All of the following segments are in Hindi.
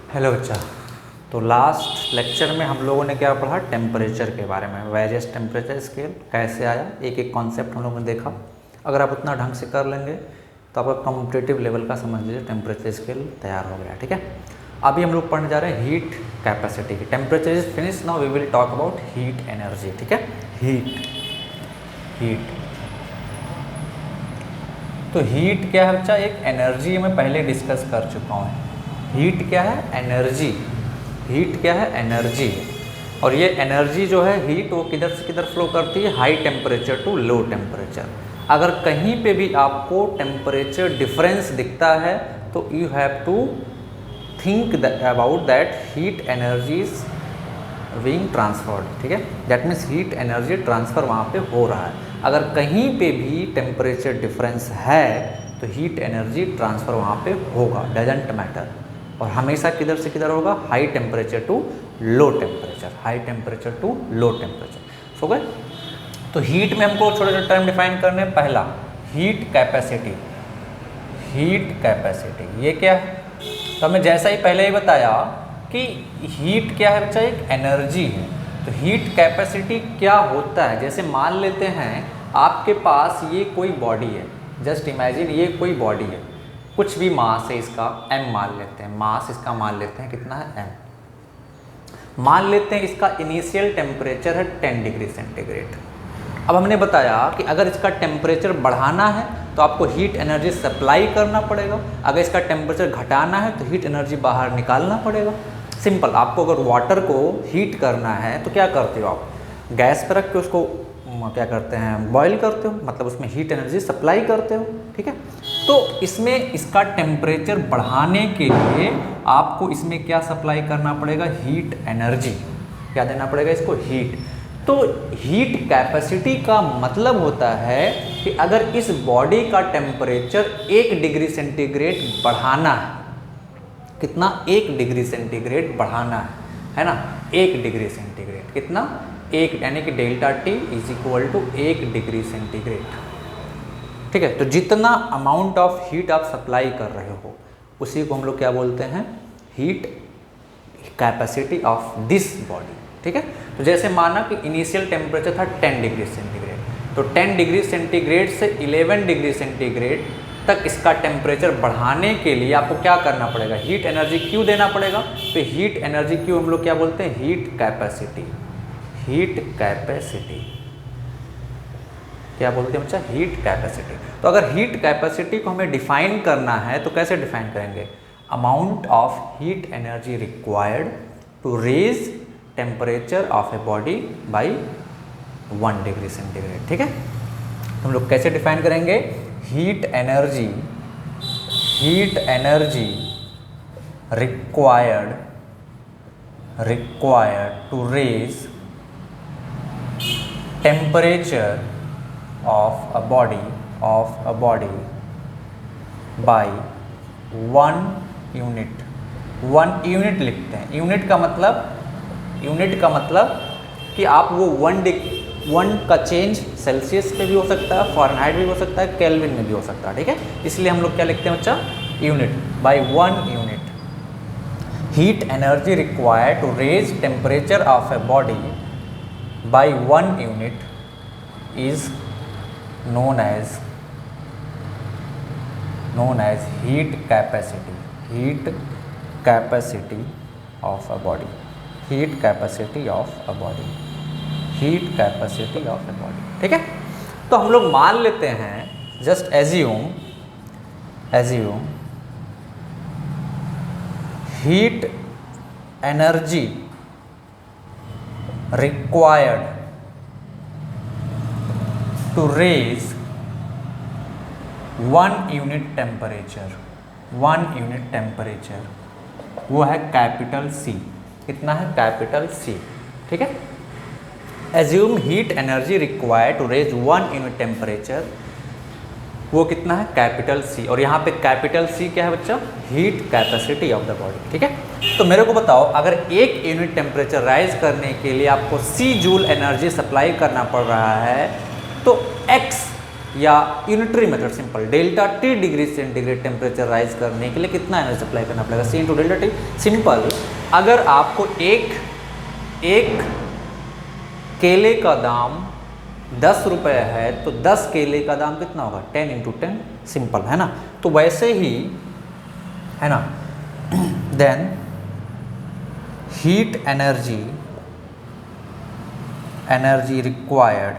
हेलो बच्चा। तो लास्ट लेक्चर में हम लोगों ने क्या पढ़ा, टेम्परेचर के बारे में। वेरियस टेम्परेचर स्केल कैसे आया, एक एक कॉन्सेप्ट हम लोगों ने देखा। अगर आप उतना ढंग से कर लेंगे तो आपका कॉम्पिटिटिव लेवल का समझ लीजिए टेम्परेचर स्केल तैयार हो गया। ठीक है, अभी हम लोग पढ़ने जा रहे हैं हीट कैपेसिटी की। Temperature is finish, now we will talk about heat energy. ठीक है, हीट तो हीट क्या है बच्चा, एक एनर्जी मैं पहले डिस्कस कर चुका हूँ। हीट क्या है, एनर्जी। हीट क्या है, एनर्जी। और ये एनर्जी जो है हीट, वो किधर से किधर फ्लो करती है, high temperature to low temperature. अगर कहीं पे भी आपको टेम्परेचर डिफरेंस दिखता है तो you have to think about that heat energy is being transferred. ठीक है, that means heat energy transfer वहाँ पे हो रहा है। अगर कहीं पे भी टेम्परेचर डिफरेंस है तो हीट एनर्जी ट्रांसफ़र वहाँ पे होगा, डजेंट मैटर। और हमेशा किधर से किधर होगा, high temperature to low temperature, high temperature to low temperature. सो गए। तो हीट में हमको छोटे छोटे टर्म डिफाइन करने। पहला हीट कैपेसिटी। हीट कैपेसिटी ये क्या है, तो हमें जैसा ही पहले ही बताया कि हीट क्या है बच्चा, एक एनर्जी है। तो हीट कैपेसिटी क्या होता है, जैसे मान लेते हैं आपके पास ये कोई बॉडी है, जस्ट इमेजिन ये कोई बॉडी है, कुछ भी मास है इसका, m मान लेते हैं, मास इसका मान लेते हैं, कितना है m। मान लेते हैं इसका इनिशियल टेम्परेचर है 10 डिग्री सेंटीग्रेड। अब हमने बताया कि अगर इसका टेम्परेचर बढ़ाना है तो आपको हीट एनर्जी सप्लाई करना पड़ेगा, अगर इसका टेम्परेचर घटाना है तो हीट एनर्जी बाहर निकालना पड़ेगा। सिंपल, आपको अगर वाटर को हीट करना है तो क्या करते हो आप, गैस पर रख के उसको क्या करते हैं, बॉईल करते हो, मतलब उसमें हीट एनर्जी सप्लाई करते हो। ठीक है, तो इसमें इसका टेम्परेचर बढ़ाने के लिए आपको इसमें क्या सप्लाई करना पड़ेगा, हीट एनर्जी। क्या देना पड़ेगा इसको, हीट। तो हीट कैपेसिटी का मतलब होता है कि अगर इस बॉडी का टेम्परेचर 1 डिग्री सेंटीग्रेड बढ़ाना है, कितना, 1 डिग्री सेंटीग्रेड बढ़ाना है ना, 1 डिग्री सेंटीग्रेड, कितना, 1, यानी कि delta T is equal to 1 degree centigrade. ठीक है, तो जितना अमाउंट ऑफ हीट आप सप्लाई कर रहे हो उसी को हम लोग क्या बोलते हैं, heat capacity of this body. ठीक है, तो जैसे माना कि इनिशियल टेम्परेचर था 10 डिग्री सेंटीग्रेड, तो 10 डिग्री सेंटीग्रेड से 11 डिग्री सेंटीग्रेड तक इसका टेम्परेचर बढ़ाने के लिए आपको क्या करना पड़ेगा, हीट एनर्जी क्यू देना पड़ेगा। तो हीट एनर्जी क्यू हम लोग क्या बोलते हैं, हीट कैपेसिटी। हीट कैपेसिटी क्या बोलते हैं बच्चा, हीट कैपेसिटी। तो अगर हीट कैपेसिटी को हमें डिफाइन करना है तो कैसे डिफाइन करेंगे, amount of heat energy required to raise temperature of a body by 1 degree centigrade. ठीक है, हम लोग कैसे डिफाइन करेंगे, heat energy required to raise temperature of a body by 1 unit. 1 unit लिखते हैं। यूनिट का मतलब कि आप वो 1 का चेंज सेल्सियस पे भी हो सकता है, फ़ारेनहाइट भी हो सकता है, केल्विन में भी हो सकता है। ठीक है, इसलिए हम लोग क्या लिखते हैं बच्चा, unit, by 1 unit. Heat energy required to raise temperature of a body by 1 unit is known as heat capacity of a body। ठीक है, तो हम लोग मान लेते हैं, just assume heat energy required to raise 1 unit temperature, वो है कैपिटल C। कितना है, कैपिटल C। ठीक है, assume heat energy required to raise 1 unit temperature, वो कितना है, कैपिटल C। और यहाँ पे कैपिटल C क्या है बच्चा, heat capacity of the body. ठीक है, तो मेरे को बताओ, अगर 1 यूनिट टेम्परेचर राइज करने के लिए आपको C जूल एनर्जी सप्लाई करना पड़ रहा है तो x या unitary method simple, delta T degree centigrade temperature rise करने के लिए कितना एनर्जी सप्लाई करना पड़ेगा, सी इंटू डेल्टा टी। सिंपल, अगर आपको एक केले का दाम 10 रुपये है तो 10 केले का दाम कितना होगा, 10 इंटू 10, सिंपल है ना। तो वैसे ही है ना, then heat energy required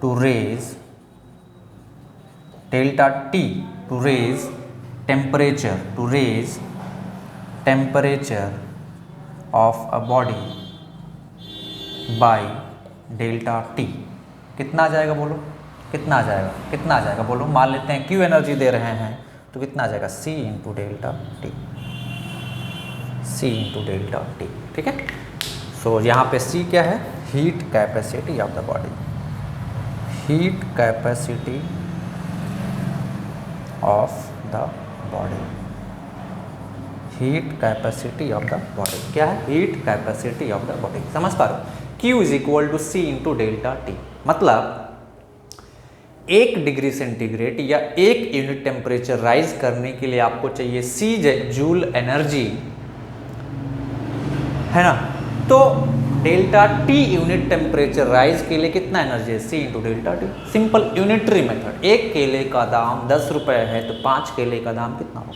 to raise delta T, to raise temperature of a body by delta T कितना आ जाएगा बोलो, कितना आ जाएगा बोलो। मान लेते हैं Q एनर्जी दे रहे हैं तो कितना आ जाएगा, C इंटू डेल्टा टी, ठीक है। सो यहाँ पे C क्या है, heat capacity of the body, heat capacity of the body, heat capacity of the body क्या है, heat capacity of the body, समझ पा रहे हो। Q is equal to C into delta T, मतलब 1 डिग्री सेंटीग्रेड या 1 यूनिट टेम्परेचर राइज करने के लिए आपको चाहिए C जूल एनर्जी, है ना। तो delta T unit temperature rise के लिए कितना एनर्जी है, C into delta T, simple unitary method. 1 केले का दाम 10 रुपये है तो 5 केले का दाम कितना होगा,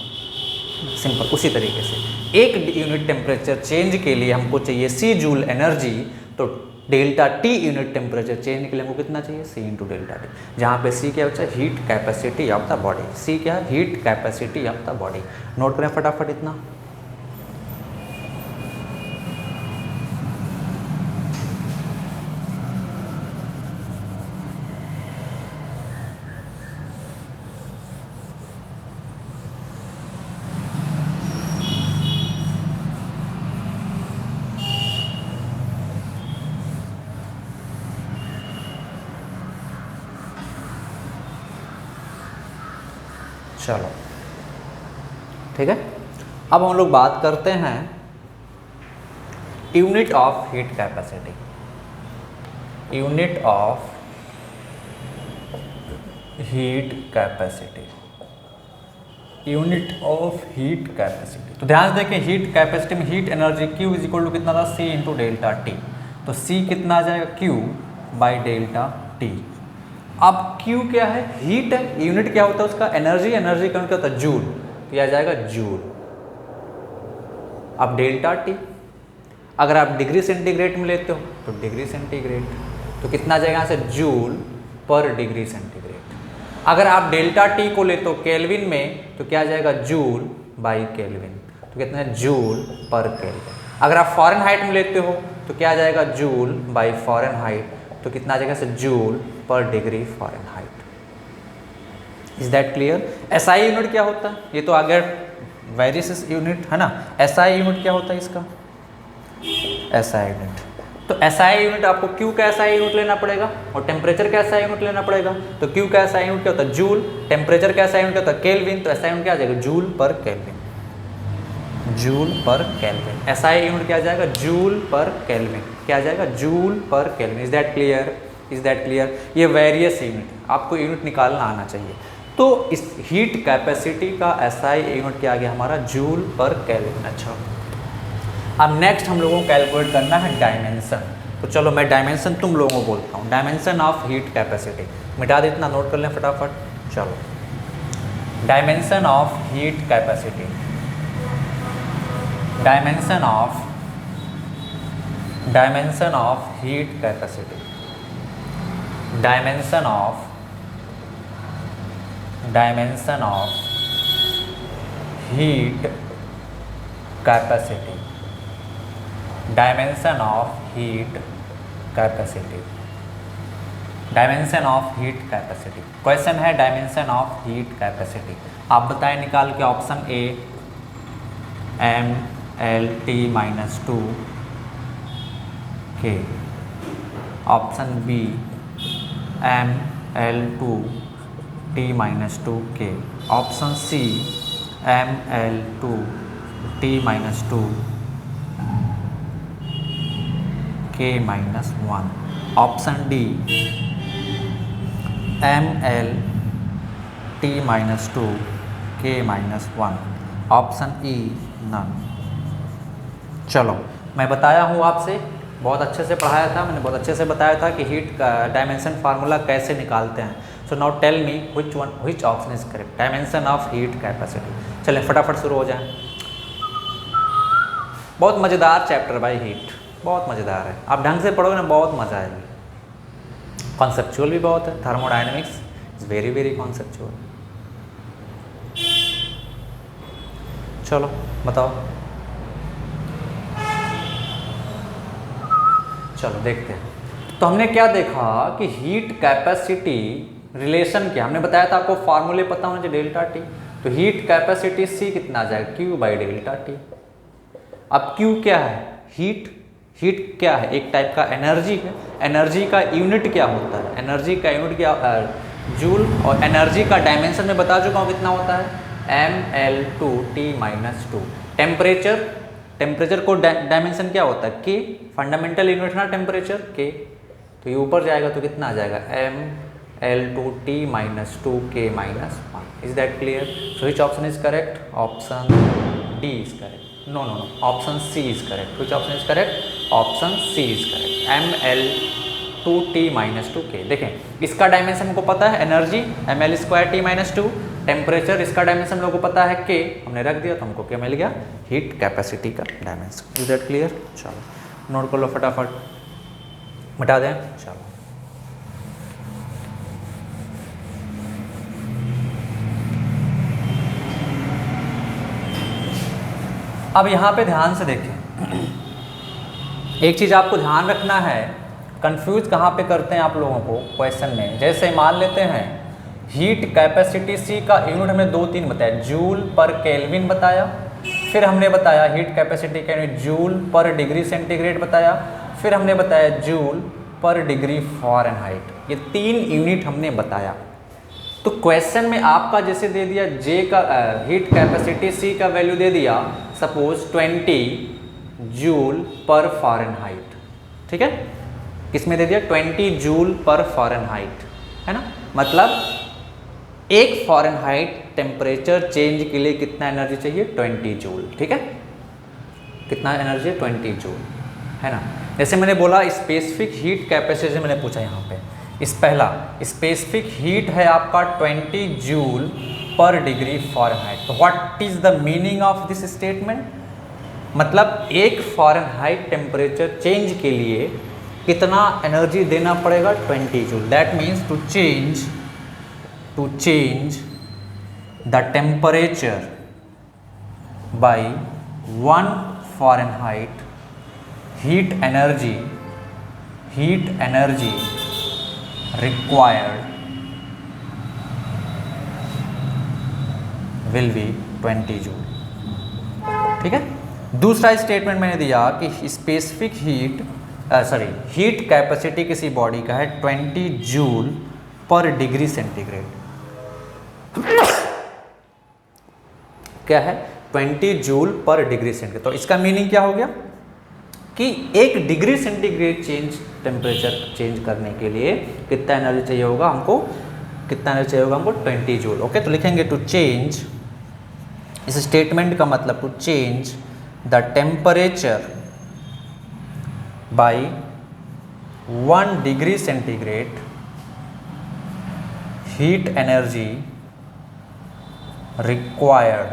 सिंपल। उसी तरीके से 1 यूनिट टेम्परेचर चेंज के लिए हमको चाहिए सी जूल एनर्जी, तो delta T unit temperature change के लिए हमको कितना चाहिए, सी इंटू डेल्टा टी, जहाँ पे सी क्या बच्चा, heat capacity of the body, C क्या है, heat capacity of the body. Note करें फटाफट इतना। चलो ठीक है, अब हम लोग बात करते हैं unit of heat capacity, unit of heat capacity, unit of heat capacity. तो ध्यान से देखें, हीट कैपेसिटी में heat energy Q is equal to कितना था, C इंटू डेल्टा टी, तो C कितना आ जाएगा, Q बाई डेल्टा टी। अब Q क्या है, हीट है, यूनिट क्या होता है उसका, एनर्जी, एनर्जी का यूनिट क्या होता है, जूल, तो यह आ जाएगा जूल। अब डेल्टा टी, अगर आप डिग्री सेंटीग्रेड में लेते हो तो डिग्री सेंटीग्रेड, तो कितना आ जाएगा यहाँ से, जूल पर डिग्री सेंटीग्रेड। अगर आप डेल्टा टी को लेते हो केल्विन में तो क्या आ जाएगा, जूल बाई केल्विन, तो कितना है, जूल पर केल्विन। अगर आप फ़ारेनहाइट में लेते हो तो क्या आ जाएगा, जूल बाई फ़ारेनहाइट, तो कितना आ जाएगा, joule per degree Fahrenheit. Is that clear. SI unit क्या होता है, ये तो आगे वेरियस यूनिट है ना। एसआई यूनिट क्या होता है इसका, एसआई यूनिट, तो एसआई यूनिट आपको क्यू का एसआई यूनिट लेना पड़ेगा और टेम्परेचर का एसआई यूनिट लेना पड़ेगा। तो क्यू का एसआई यूनिट क्या होता है, जूल, टेम्परेचर का एसआई यूनिट क्या होता है, केल्विन, तो एसआई यूनिट क्या आ जाएगा, जूल पर केल्विन, जूल पर केल्विन। एसआई यूनिट क्या आ जाएगा, जूल पर केल्विन, क्या आ जाएगा, जूल पर kelvin. Is that clear, is that clear. ये वेरियस यूनिट, आपको यूनिट निकालना आना चाहिए। तो इस हीट कैपेसिटी का एसआई यूनिट क्या आ गया हमारा, जूल पर केल्विन। अच्छा, अब नेक्स्ट हम लोगों को कैलकुलेट करना है डायमेंशन। तो चलो मैं डायमेंशन तुम लोगों को बोलता हूँ, डायमेंशन ऑफ हीट कैपेसिटी, मिटा दे, इतना नोट कर लें फटाफट। चलो, dimension of heat capacity, dimension of heat capacity, dimension of heat capacity, dimension of heat capacity, dimension of heat capacity. Question है डायमेंशन ऑफ हीट कैपेसिटी, आप बताएं निकाल के। ऑप्शन ए mLT-2 के, option B mL2T-2 K, option C mL2T-2 K-1, option D mL(T-2 K-1), option E none. चलो मैं बताया हूँ आपसे, बहुत अच्छे से पढ़ाया था मैंने, बहुत अच्छे से बताया था कि हीट का डायमेंशन फार्मूला कैसे निकालते हैं। So now tell me which option is correct, dimension of heat capacity. चलें फटाफट शुरू हो जाएं। बहुत मज़ेदार चैप्टर भाई हीट, बहुत मज़ेदार है, आप ढंग से पढ़ोगे ना बहुत मज़ा आएगी। कॉन्सेप्चुअल भी बहुत है, thermodynamics is very very conceptual. चलो बताओ, चलो देखते हैं। तो हमने क्या देखा कि हीट कैपेसिटी रिलेशन क्या, हमने बताया था आपको फार्मूले पता होना चाहिए डेल्टा टी। तो हीट कैपेसिटी सी कितना आ जाएगा, क्यू बाई डेल्टा टी। अब क्यू क्या है, हीट, हीट क्या है, एक टाइप का एनर्जी है। एनर्जी का यूनिट क्या होता है, एनर्जी का यूनिट क्या जूल, और एनर्जी का डायमेंशन में बता चुका हूँ कितना होता है mL2T-2। टेम्परेचर, टेम्परेचर को डायमेंशन क्या होता है के, फंडामेंटल यूनिट ना टेम्परेचर के, तो ये ऊपर जाएगा तो कितना आ जाएगा mL2T-2 K-1। Is that clear? So which option is correct, option D is correct, no no no, option C is correct. Which option is correct, option C is correct, mL2T-2 K। देखें इसका डायमेंशन हमको पता है एनर्जी mL2T-2, टेम्परेचर इसका डायमेंशन लोगों को पता है के, हमने रख दिया तो हमको क्या मिल गया, हीट कैपेसिटी का डायमेंशन। Is that clear? चलो नोट कर लो फटाफट, मिटा दें। चलो अब यहाँ पे ध्यान से देखें, एक चीज़ आपको ध्यान रखना है, कंफ्यूज कहाँ पे करते हैं आप लोगों को क्वेश्चन में। जैसे मान लेते हैं हीट कैपेसिटी सी का यूनिट हमने 2-3 बताया, जूल पर केल्विन बताया, फिर हमने बताया हीट कैपेसिटी का unit joule per degree centigrade बताया, फिर हमने बताया जूल पर डिग्री फ़ारेनहाइट। ये 3 यूनिट हमने बताया। तो क्वेश्चन में आपका जैसे दे दिया जे का हीट कैपेसिटी सी का वैल्यू दे दिया सपोज 20 जूल पर फ़ारेनहाइट, ठीक है, किसमें दे दिया 20 जूल पर फ़ारेनहाइट, है ना, मतलब एक फ़ारेनहाइट टेम्परेचर चेंज के लिए कितना एनर्जी चाहिए, 20 जूल, ठीक है, कितना एनर्जी है 20 जूल, है ना। जैसे मैंने बोला स्पेसिफिक हीट कैपेसिटी मैंने पूछा यहाँ पे, इस पहला स्पेसिफिक हीट है आपका 20 जूल पर डिग्री फ़ारेनहाइट। तो what is the meaning of this statement, मतलब एक फ़ारेनहाइट टेम्परेचर चेंज के लिए कितना एनर्जी देना पड़ेगा, 20 joule. That means to change the temperature by 1 Fahrenheit, heat energy required will be 20 joule, ठीक है। दूसरा स्टेटमेंट मैंने दिया कि स्पेसिफिक हीट कैपेसिटी किसी बॉडी का है 20 जूल पर डिग्री सेंटीग्रेड। क्या है 20 जूल पर डिग्री सेंटीग्रेड। तो इसका मीनिंग क्या हो गया कि 1 डिग्री सेंटीग्रेड टेम्परेचर चेंज करने के लिए कितना एनर्जी चाहिए होगा हमको, 20 जूल। ओके, तो लिखेंगे टू चेंज, इस स्टेटमेंट का मतलब to change the temperature by 1 degree centigrade, हीट एनर्जी रिक्वायर्ड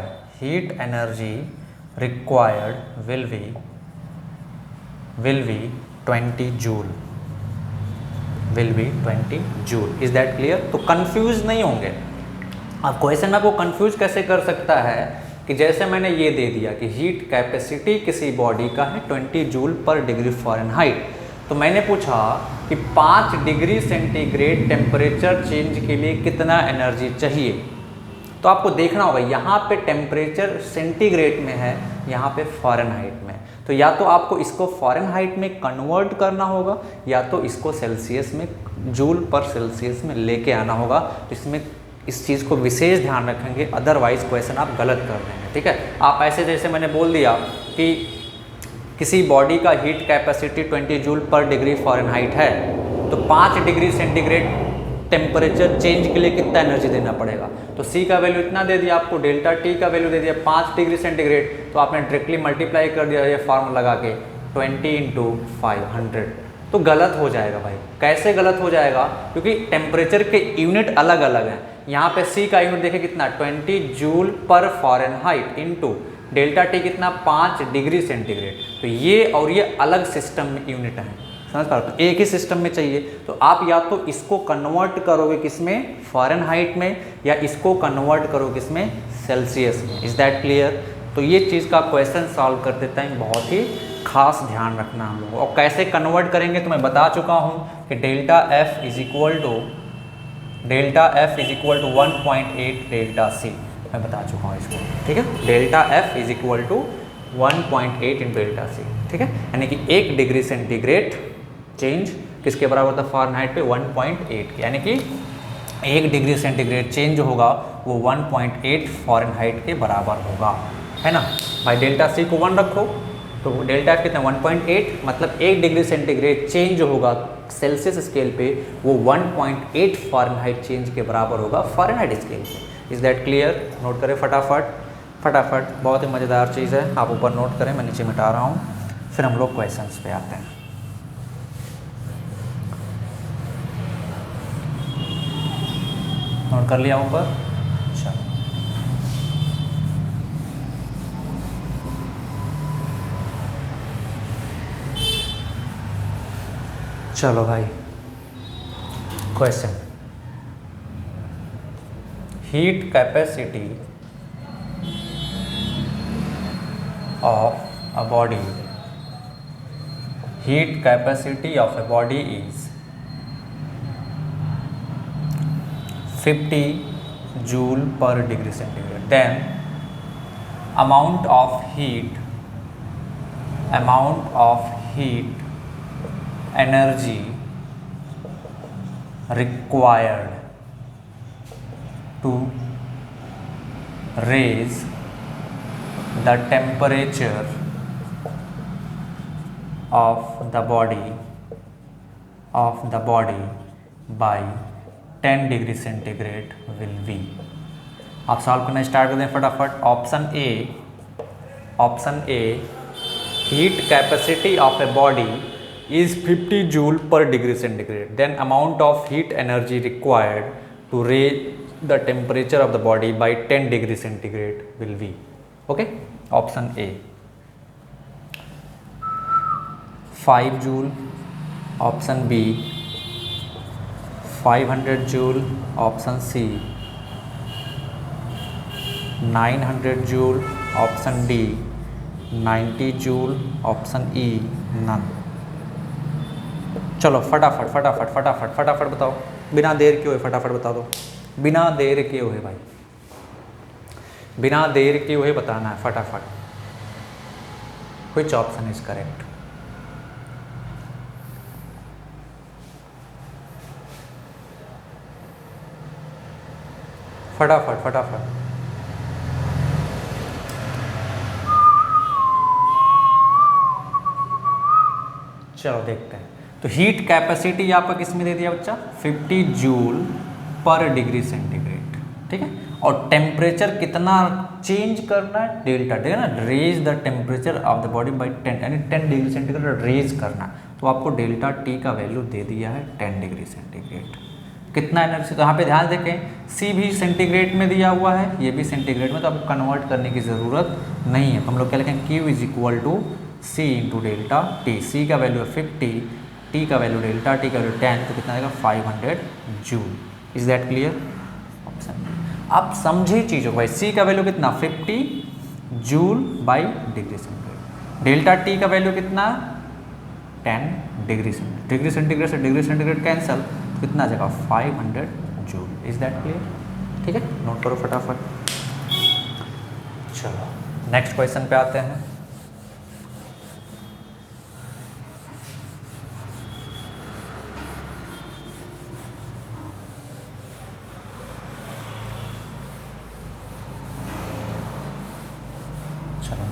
will be 20 joule, is that clear? तो कंफ्यूज नहीं होंगे। अब क्वेश्चन में आपको कंफ्यूज कैसे कर सकता है कि जैसे मैंने ये दे दिया कि हीट कैपेसिटी किसी बॉडी का है 20 जूल पर डिग्री फ़ारेनहाइट, तो मैंने पूछा कि 5 डिग्री सेंटीग्रेड टेम्परेचर चेंज के लिए कितना एनर्जी चाहिए। तो आपको देखना होगा यहाँ पे टेम्परेचर सेंटीग्रेड में है, यहाँ पे फ़ारेनहाइट में, तो या तो आपको इसको फ़ारेनहाइट में कन्वर्ट करना होगा या तो इसको सेल्सियस में, जूल पर सेल्सियस में लेके आना होगा। तो इसमें इस चीज़ को विशेष ध्यान रखेंगे, अदरवाइज क्वेश्चन आप गलत कर देंगे, ठीक है। आप ऐसे जैसे मैंने बोल दिया कि किसी बॉडी का heat capacity 20 joule per degree Fahrenheit है, तो 5 डिग्री सेंटीग्रेड टेम्परेचर चेंज के लिए कितना एनर्जी देना पड़ेगा। तो C का वैल्यू इतना दे दिया आपको, डेल्टा T का वैल्यू दे दिया 5 डिग्री सेंटीग्रेड, तो आपने डायरेक्टली मल्टीप्लाई कर दिया ये फार्मूला लगा के 20 इंटू 500। तो गलत हो जाएगा भाई। कैसे गलत हो जाएगा? क्योंकि टेम्परेचर के यूनिट अलग अलग हैं। यहाँ पे C का यूनिट देखें कितना 20 जूल पर फ़ारेनहाइट इंटू डेल्टा T कितना 5 डिग्री सेंटीग्रेड। तो ये और ये अलग सिस्टम में यूनिट हैं, समझ पा रहे हो? तो एक ही सिस्टम में चाहिए, तो आप या तो इसको कन्वर्ट करोगे किसमें, फ़ारेनहाइट में, या इसको कन्वर्ट करोगे किसमें, सेल्सियस में। Is that clear? तो ये चीज़ का क्वेश्चन सॉल्व कर देता है, बहुत ही खास ध्यान रखना हम लोग। और कैसे कन्वर्ट करेंगे तो मैं बता चुका हूँ कि delta F is equal to 1.8 delta C, मैं बता चुका हूँ इसको, ठीक है। Delta F is equal to 1.8 in delta C, ठीक है। यानी कि 1 डिग्री सेंटीग्रेड चेंज किसके बराबर होता है, फ़ारेनहाइट पे 1.8 के, यानी कि 1 डिग्री सेंटीग्रेड चेंज होगा वो 1.8 फ़ारेनहाइट के बराबर होगा, है ना भाई। डेल्टा C को 1 रखो तो डेल्टा F कितना 1.8, मतलब 1 डिग्री सेंटीग्रेड चेंज होगा सेल्सियस स्केल पे वो 1.8 फ़ारेनहाइट चेंज के बराबर होगा फ़ारेनहाइट स्केल पे। Is that clear? नोट करें फटाफट, बहुत ही मज़ेदार चीज़ है, आप ऊपर नोट करें, मैं नीचे मिटा रहा हूँ। फिर हम लोग क्वेश्चंस पे आते हैं। नोट कर लिया ऊपर? चलो भाई, question, heat capacity of a body, heat capacity of a body is 50 joule per degree centigrade. Then amount of heat energy required to raise the temperature of the body by 10 degree centigrade will be। आप सॉल्व करना स्टार्ट कर दें फटाफट। Option A heat capacity of a body is 50 joule per degree centigrade, then amount of heat energy required to raise the temperature of the body by 10 degree centigrade will be, okay, option A 5 joule, option B 500 joule, option C 900 joule, option D 90 joule, option E none। चलो फटाफट बताओ, बिना देर किए हुए फटाफट बता दो, बिना देर किए हुए भाई, बिना देर किए हुए बताना है फटाफट। Which option is correct? फटाफट चलो देखते हैं। तो हीट कैपेसिटी आपका किस में दे दिया बच्चा, 50 जूल पर डिग्री सेंटीग्रेड, ठीक है। और टेम्परेचर कितना चेंज करना है, डेल्टा, ठीक है ना, raise the temperature of the body by 10, यानी 10 डिग्री सेंटीग्रेड रेज करना है। तो आपको डेल्टा टी का वैल्यू दे दिया है 10 डिग्री सेंटीग्रेड। कितना एनर्जी, तो यहाँ पे ध्यान देखें, सी भी सेंटीग्रेड में दिया हुआ है, ये भी सेंटीग्रेड में, तो आपको कन्वर्ट करने की ज़रूरत नहीं है। तो हम लोग क्या लिखें, Q is equal to C into delta T. C का वैल्यू है 50, टी का वैल्यू डेल्टा टी का वैल्यू 10, तो कितना आएगा 500 joule. Is that clear? Option आप समझे चीज़ों को भाई। सी का वैल्यू कितना 50 joule by degree centigrade, delta T का वैल्यू कितना 10 डिग्री सेंटीग्रेड, डिग्री सेंटीग्रेड से डिग्री सेंटीग्रेड कैंसल, तो कितना आ जाएगा 500 जूल। Is that clear? ठीक है, नोट करो फटाफट। चलो नेक्स्ट क्वेश्चन पे आते हैं।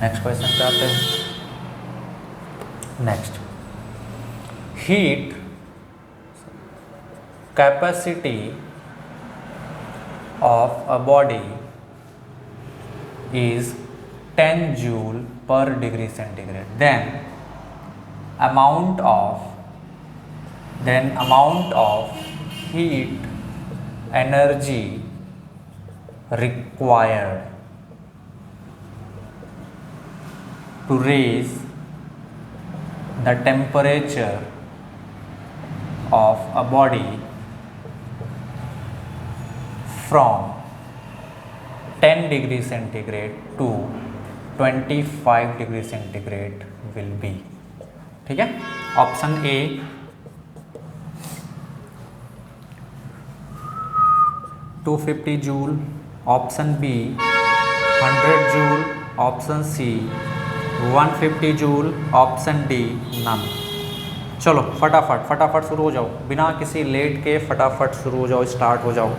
नेक्स्ट क्वेश्चन पे आते हैं। Next, heat capacity of a body is 10 joule per degree centigrade, then amount of heat energy required to raise the temperature of a body from 10 degree centigrade to 25 degree centigrade will be। ठीक है, option A 250 joule, option B 100 joule, option C 150 joule, option D none. चलो फटाफट शुरू हो जाओ, बिना किसी लेट के फटाफट शुरू हो जाओ, स्टार्ट हो जाओ,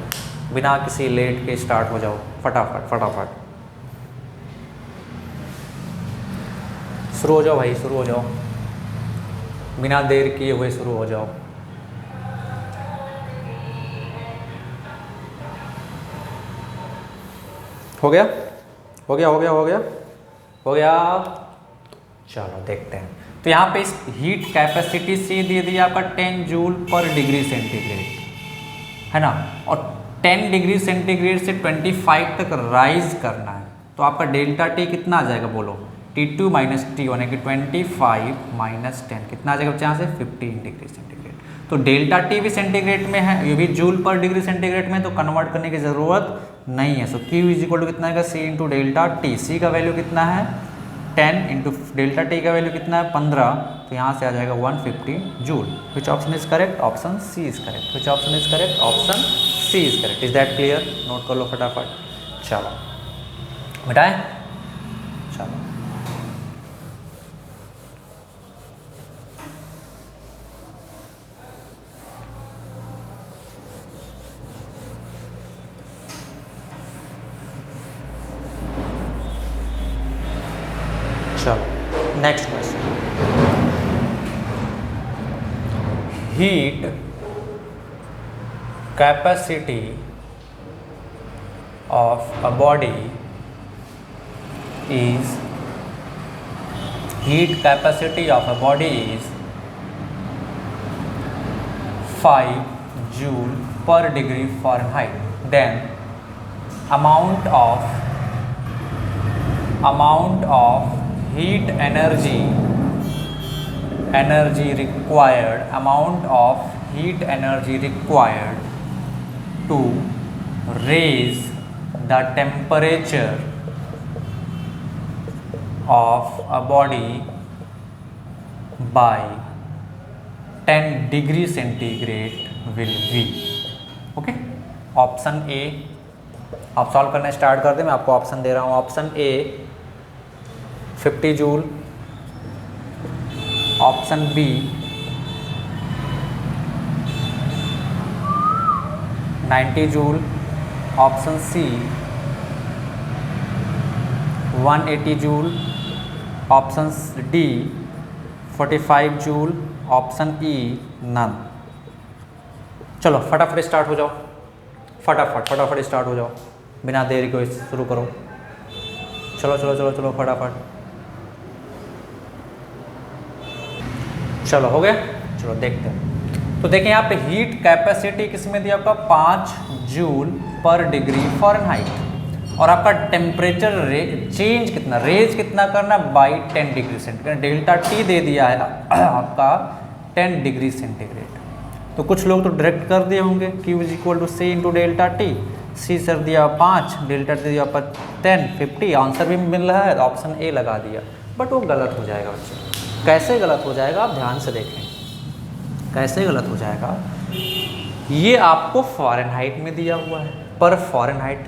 बिना किसी लेट के स्टार्ट हो जाओ, फटाफट शुरू हो जाओ भाई, शुरू हो जाओ, बिना देर किए हुए शुरू हो जाओ। हो गया। चलो देखते हैं। तो यहाँ पे इस हीट कैपेसिटी सी दे दिया आपका 10 जूल पर डिग्री सेंटीग्रेड, है ना, और 10 डिग्री सेंटीग्रेड से 25 तक राइज करना है, तो आपका डेल्टा टी कितना आ जाएगा बोलो, T2 माइनस टी यानी कि 25 माइनस 10 कितना आ जाएगा यहाँ से 15 डिग्री सेंटीग्रेड। तो डेल्टा टी भी सेंटीग्रेड में है, ये भी जूल पर डिग्री सेंटीग्रेड में, तो कन्वर्ट करने की ज़रूरत नहीं है। So Q is equal to कितना है, C into delta T. C का वैल्यू कितना है 10 इंटू डेल्टा टी का वैल्यू कितना है 15, तो यहाँ से आ जाएगा 150 joule. Which option is correct, option C is correct. Which option is correct, option C is correct. Is that clear, note कर लो फटाफट। चलो बेटाए, चलो next question. Heat capacity of a body is, heat capacity of a body is 5 joule per degree Fahrenheit, then amount of heat energy required, amount of heat energy required to raise the temperature of a body by 10 degree centigrade will be। Okay, option A आप सॉल्व करना स्टार्ट कर दें, मैं आपको ऑप्शन दे रहा हूँ। Option A 50 joule, option B 90 joule, option C 180 joule, option D 45 joule, option E none. चलो फटाफट स्टार्ट हो जाओ, फटाफट स्टार्ट हो जाओ, बिना देरी को शुरू करो। चलो फटाफट, चलो हो गया। चलो देखते हैं। तो देखें यहाँ पे हीट कैपेसिटी किसमें दिया आपका 5 जूल पर डिग्री फ़ारेनहाइट, और आपका टेम्परेचर चेंज कितना, रेज कितना करना by 10 degree centigrade. Delta T दे दिया है आपका 10 डिग्री सेंटीग्रेड। तो कुछ लोग तो डायरेक्ट कर दिए होंगे, Q is equal to C into delta T. C सर दिया 5, डेल्टा टी दिया पर 10, 50, आंसर भी मिल रहा है, ऑप्शन ए लगा दिया। बट वो गलत हो जाएगा बच्चे। कैसे गलत हो जाएगा, आप ध्यान से देखें कैसे गलत हो जाएगा। ये आपको फ़ारेनहाइट में दिया हुआ है, पर फ़ारेनहाइट,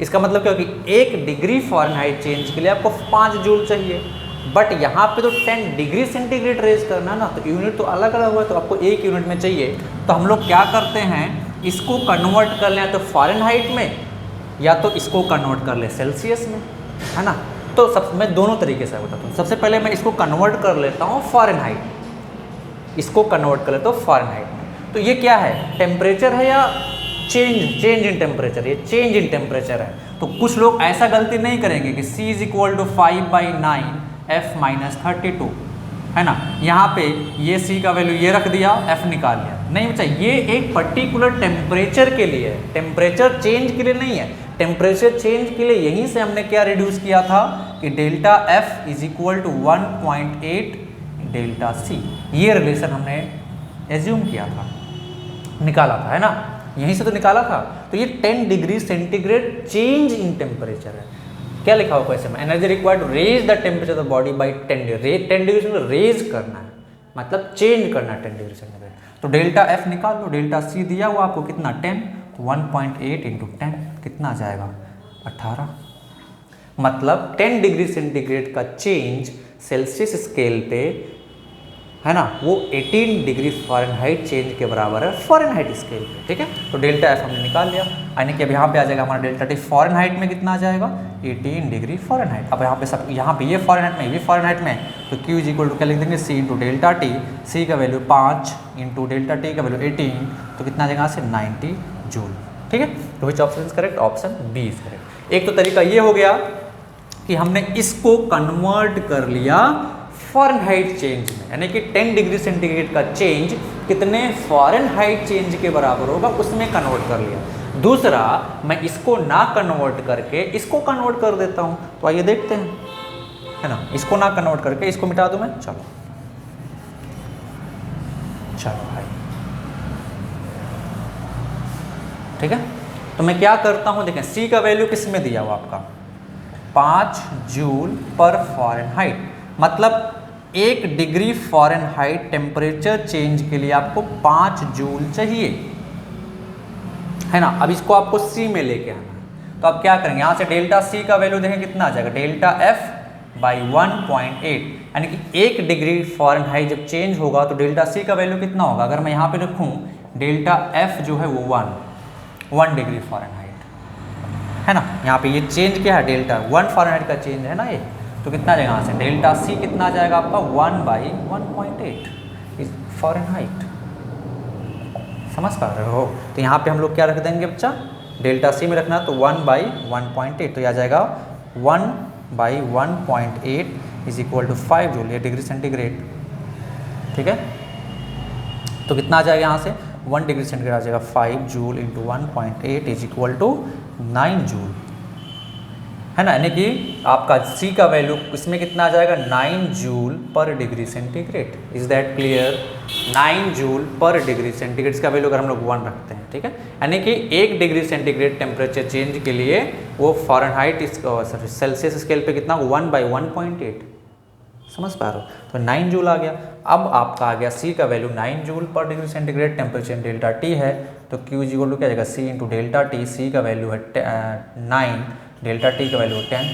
इसका मतलब क्या कि 1 डिग्री फ़ारेनहाइट चेंज के लिए आपको 5 जूल चाहिए, बट यहाँ पे तो 10 डिग्री सेंटीग्रेड रेज करना है ना, तो यूनिट तो अलग अलग हुआ है, तो आपको एक यूनिट में चाहिए। तो हम लोग क्या करते हैं, इसको कन्वर्ट कर लें तो फ़ारेनहाइट में, या तो इसको कन्वर्ट कर ले सेल्सियस में, है ना। तो मैं दोनों तरीके से बताता हूँ। सबसे पहले मैं इसको कन्वर्ट कर लेता हूँ फ़ारेनहाइट, इसको कन्वर्ट कर लेता हूँ फ़ारेनहाइट में। तो ये क्या है, टेम्परेचर है या चेंज इन टेम्परेचर? ये चेंज इन टेम्परेचर है। तो कुछ लोग ऐसा गलती नहीं करेंगे कि C is equal to 5/9 F minus 32, है ना, यहाँ पे ये C का वैल्यू ये रख दिया, F निकाल लिया। नहीं बच्चा, ये एक पर्टिकुलर टेम्परेचर के लिए है, टेम्परेचर चेंज के लिए नहीं है। टेम्परेचर चेंज के लिए यहीं से हमने क्या रिड्यूस किया था कि delta F is equal to 1.8 delta C, ये रिलेशन हमने एज्यूम किया था, निकाला था, है ना, यहीं से तो निकाला था। तो ये 10 degree centigrade change in temperature है। क्या लिखा हुआ क्वेश्चन में, energy required to raise the temperature of the body by 10 degree, 10 degree centigrade raise करना है, मतलब चेंज करना है 10 डिग्री सेंटीग्रेड। तो डेल्टा F निकाल लो, डेल्टा C दिया हुआ आपको कितना 10, 1.8 इंटू 10 कितना आ जाएगा 18, मतलब 10 डिग्री सेंटीग्रेड का चेंज सेल्सियस स्केल पे, है ना, वो 18 डिग्री फ़ारेनहाइट चेंज के बराबर है फ़ारेनहाइट स्केल पे, ठीक है। तो डेल्टा F हमने निकाल लिया, यानी कि अब यहाँ पे आ जाएगा हमारा डेल्टा T फ़ारेनहाइट में कितना आ जाएगा 18 डिग्री फ़ारेनहाइट। अब यहाँ पे सब, यहाँ पे ये फ़ारेनहाइट में, ये फ़ारेनहाइट में, तो Q इज इक्वल टू क्या लिख देंगे, C into delta T, C का वैल्यू 5 इंटू डेल्टा T का वैल्यू 18, तो कितना आ जाएगा यहाँ से 90 जूल, ठीक है। तो which option is correct, option B is correct. एक तो तरीका ये हो गया कि हमने इसको कन्वर्ट कर लिया फ़ारेनहाइट चेंज में, यानी कि 10 डिग्री सेंटीग्रेड का चेंज कितने फ़ारेनहाइट चेंज के बराबर होगा उसमें कन्वर्ट कर लिया। दूसरा, मैं इसको ना कन्वर्ट करके इसको कन्वर्ट कर देता हूँ, तो आइए देखते हैं, है ना, इसको ना कन्वर्ट करके इसको मिटा दूँ मैं, चलो चलो भाई, ठीक है। तो मैं क्या करता हूँ, देखें C का वैल्यू किस में दिया हुआ आपका 5 जूल पर फ़ारेनहाइट, मतलब 1 डिग्री फ़ारेनहाइट टेम्परेचर चेंज के लिए आपको 5 जूल चाहिए, है ना। अब इसको आपको C में लेके आना है, तो आप क्या करेंगे, यहाँ से डेल्टा C का वैल्यू देखें कितना आ जाएगा, डेल्टा F बाई 1.8, यानी कि 1 डिग्री फ़ारेनहाइट जब चेंज होगा तो डेल्टा C का वैल्यू कितना होगा। अगर मैं यहाँ पे रखूँ डेल्टा F जो है वो 1 डिग्री फ़ारेनहाइट, है ना, यहाँ पे ये चेंज क्या है, डेल्टा 1 फ़ारेनहाइट का चेंज है ना ये, तो कितना आ जाएगा यहाँ से डेल्टा C कितना आ जाएगा आपका 1/1.8 फ़ारेनहाइट, समझ पा रहे हो। तो यहाँ पे हम लोग क्या रख देंगे बच्चा, डेल्टा C में रखना, तो 1/1.8, तो यह आ जाएगा 1/1.8 इज इक्वल टू 5 जूल, ये डिग्री सेंटीग्रेड, ठीक है। तो कितना आ जाएगा यहाँ से 1 डिग्री सेंटीग्रेड आ जाएगा 5 joule into 1.8 is equal to 9 joule, है ना, यानी कि आपका C का वैल्यू इसमें कितना आ जाएगा 9 joule per degree centigrade. Is that clear, 9 joule per degree centigrade, इसका वैल्यू अगर हम लोग 1 रखते हैं, ठीक है, यानी कि 1 डिग्री सेंटीग्रेड टेम्परेचर चेंज के लिए वो फ़ारेनहाइट सेल्सियस स्केल पे कितना 1/1.8, समझ पा रहे हो। तो 9 जूल आ गया। अब आपका आ गया C का value 9 joule per degree centigrade, temperature delta T है, तो Q इज इक्वल टू क्या आ जाएगा C into delta T, C का वैल्यू है 9, डेल्टा T का वैल्यू 10।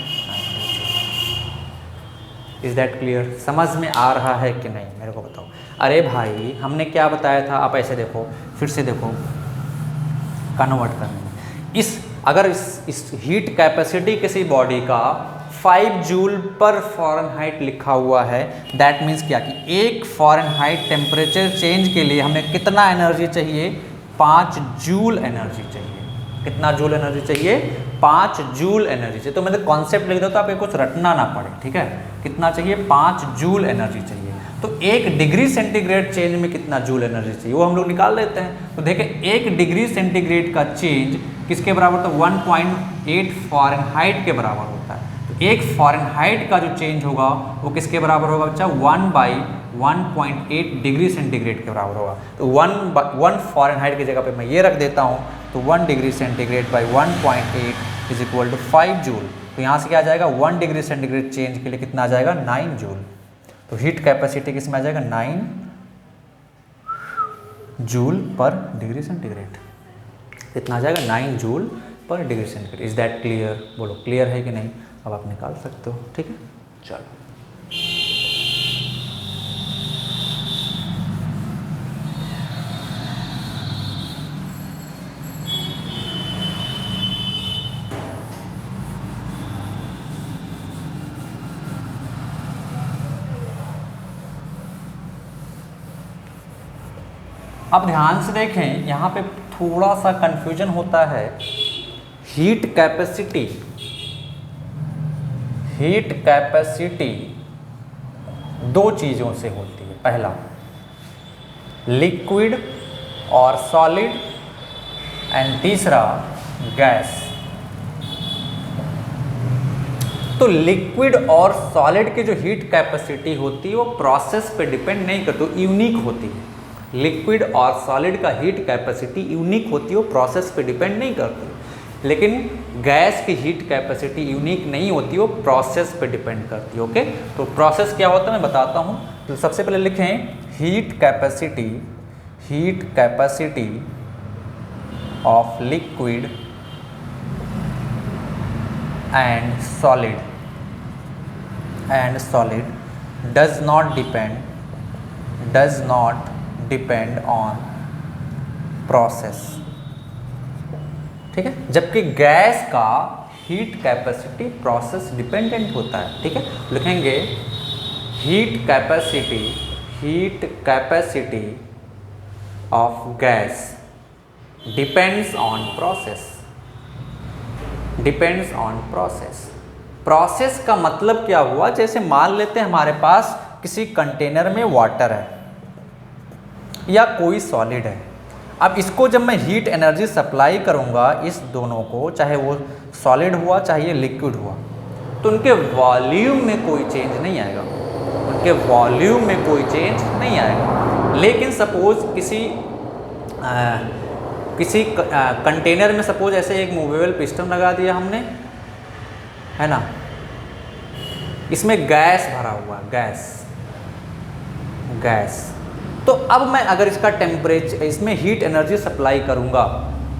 इज दैट क्लियर, समझ में आ रहा है कि नहीं मेरे को बताओ। अरे भाई हमने क्या बताया था, आप ऐसे देखो, फिर से देखो, कन्वर्ट करने में अगर इस हीट कैपेसिटी किसी बॉडी का 5 जूल पर फ़ारेनहाइट लिखा हुआ है, दैट मीन्स क्या कि 1 फ़ारेनहाइट टेम्परेचर चेंज के लिए हमें कितना एनर्जी चाहिए, 5 जूल एनर्जी चाहिए। कितना जूल एनर्जी चाहिए, 5 जूल एनर्जी चाहिए। तो मैंने कॉन्सेप्ट लिख दो तो आपको कुछ रटना ना पड़े, ठीक है। कितना चाहिए, 5 जूल एनर्जी चाहिए। तो 1 डिग्री सेंटीग्रेड चेंज में कितना जूल एनर्जी चाहिए वो हम लोग निकाल लेते हैं। तो देखें 1 डिग्री सेंटीग्रेड का चेंज किसके बराबर, तो 1.8 फ़ारेनहाइट के बराबर होता है। तो 1 फ़ारेनहाइट का जो चेंज होगा वो किसके बराबर होगा बच्चा, 1/1.8 डिग्री सेंटीग्रेड के बराबर होगा। तो 1 फ़ारेनहाइट की जगह पे मैं ये रख देता हूँ, तो 1 degree centigrade by 1.8 is equal to 5 joule. तो यहाँ से क्या आ जाएगा, 1 डिग्री सेंटीग्रेड चेंज के लिए कितना आ जाएगा, 9 जूल। तो हीट कैपेसिटी किस में आ जाएगा, 9 जूल पर डिग्री सेंटीग्रेड। कितना आ जाएगा, 9 joule per degree centigrade. Is that clear, बोलो क्लियर है कि नहीं। अब आप निकाल सकते हो, ठीक है। चलो अब ध्यान से देखें, यहाँ पे थोड़ा सा कंफ्यूजन होता है। हीट कैपेसिटी दो चीज़ों से होती है। पहला लिक्विड और सॉलिड, एंड तीसरा गैस। तो लिक्विड और सॉलिड की जो हीट कैपेसिटी होती है वो प्रोसेस पे डिपेंड नहीं करती, यूनिक होती है। लिक्विड और सॉलिड का हीट कैपेसिटी यूनिक होती है, वो प्रोसेस पे डिपेंड नहीं करती। लेकिन गैस की हीट कैपेसिटी यूनिक नहीं होती, वो प्रोसेस पे डिपेंड करती है। ओके, तो प्रोसेस क्या होता है मैं बताता हूँ। तो सबसे पहले लिखें heat capacity of liquid and solid does not depend on process. ठीक है, जबकि गैस का हीट कैपेसिटी प्रोसेस डिपेंडेंट होता है। ठीक है, लिखेंगे heat capacity of gas depends on process. Process का मतलब क्या हुआ, जैसे मान लेते हैं हमारे पास किसी कंटेनर में वाटर है या कोई सॉलिड है। अब इसको जब मैं हीट एनर्जी सप्लाई करूंगा इस दोनों को, चाहे वो सॉलिड हुआ चाहे ये लिक्विड हुआ, तो उनके वॉल्यूम में कोई चेंज नहीं आएगा। लेकिन सपोज किसी कंटेनर में सपोज ऐसे एक मूवेबल पिस्टन लगा दिया हमने, है ना, इसमें गैस भरा हुआ है, गैस। तो अब मैं अगर इसका टेम्परेचर, इसमें हीट एनर्जी सप्लाई करूंगा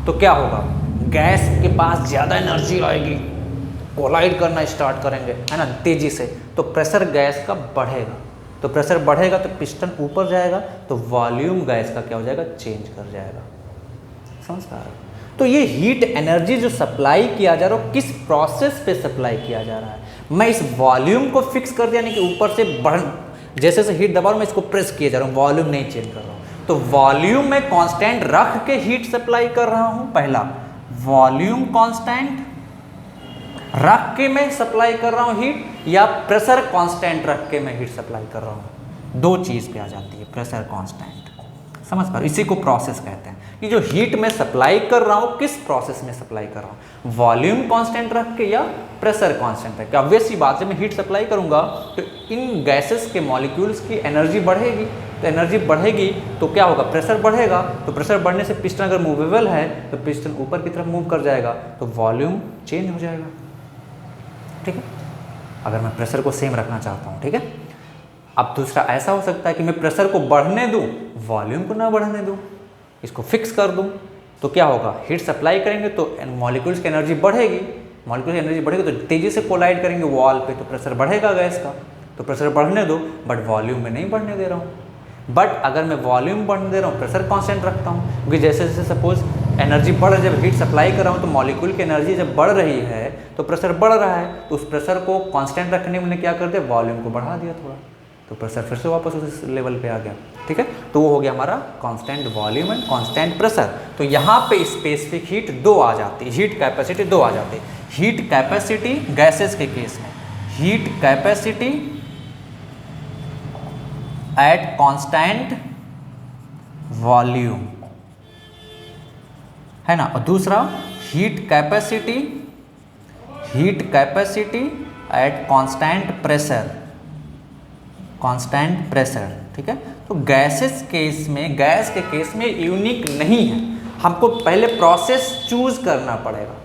तो क्या होगा, गैस के पास ज़्यादा एनर्जी आएगी, कोलाइड करना स्टार्ट करेंगे, है ना, तेज़ी से। तो प्रेशर गैस का बढ़ेगा, तो प्रेशर बढ़ेगा तो पिस्टन ऊपर जाएगा, तो वॉल्यूम गैस का क्या हो जाएगा, चेंज कर जाएगा। समझ पा रहे हो? तो ये हीट एनर्जी जो सप्लाई किया जा रहा है किस प्रोसेस पे सप्लाई किया जा रहा है। मैं इस वॉल्यूम को फिक्स कर दिया, यानी कि ऊपर से जैसे हीट दबा रहा हूँ, मैं इसको प्रेस किए जा रहा हूँ, वॉल्यूम नहीं चेंज कर रहा हूँ। तो वॉल्यूम में कांस्टेंट रख के हीट सप्लाई कर रहा हूँ। पहला, वॉल्यूम कांस्टेंट रख के मैं सप्लाई कर रहा हूँ हीट, या प्रेशर कांस्टेंट रख के मैं हीट सप्लाई कर रहा हूँ। दो चीज़ पे आ जाती है, प्रेशर कांस्टेंट। समझ पा रहे, इसी को प्रोसेस कहते हैं कि जो हीट में सप्लाई कर रहा हूँ किस प्रोसेस में सप्लाई कर रहा हूँ, वॉल्यूम कांस्टेंट रख के या प्रेशर कांस्टेंट रख के। ऑब्वियस सी बात है, मैं हीट सप्लाई करूँगा तो इन गैसेस के मॉलिक्यूल्स की एनर्जी बढ़ेगी, तो एनर्जी बढ़ेगी तो क्या होगा, प्रेशर बढ़ेगा। तो प्रेशर बढ़ने से पिस्टन अगर मूवेबल है तो पिस्टन ऊपर की तरफ मूव कर जाएगा, तो वॉल्यूम चेंज हो जाएगा। ठीक है, अगर मैं प्रेशर को सेम रखना चाहता हूँ। ठीक है, अब दूसरा ऐसा हो सकता है कि मैं प्रेशर को बढ़ने दूं, वॉल्यूम को ना बढ़ने दूं, इसको फिक्स कर दूं, तो क्या होगा, हीट सप्लाई करेंगे तो मॉलिक्यूल्स की एनर्जी बढ़ेगी, तो तेज़ी से कोलाइड करेंगे वॉल पे, तो प्रेशर बढ़ेगा गैस का। तो प्रेशर बढ़ने दो, बट वॉल्यूम में नहीं बढ़ने दे रहा हूँ। बट अगर मैं वॉल्यूम बढ़ने दे रहा हूँ, प्रेशर कांस्टेंट रखता हूँ, क्योंकि जैसे जैसे सपोज एनर्जी बढ़ रही है, जब हीट सप्लाई कर रहा हूँ तो मॉलिक्यूल की एनर्जी जब बढ़ रही है तो प्रेशर बढ़ रहा है, तो उस प्रेशर को कांस्टेंट रखने में क्या कर दिया, वॉल्यूम को बढ़ा दिया थोड़ा, तो प्रेशर फिर से वापस उस लेवल पे आ गया। ठीक है, तो वो हो गया हमारा constant volume and constant pressure. तो यहाँ पे स्पेसिफिक हीट दो आ जाती है, हीट कैपेसिटी दो आ जाती है। हीट कैपेसिटी गैसेस के केस में, heat capacity at constant volume, है ना, और दूसरा heat capacity at constant pressure. ठीक है, तो गैस के केस में यूनिक नहीं है, हमको पहले प्रोसेस चूज करना पड़ेगा,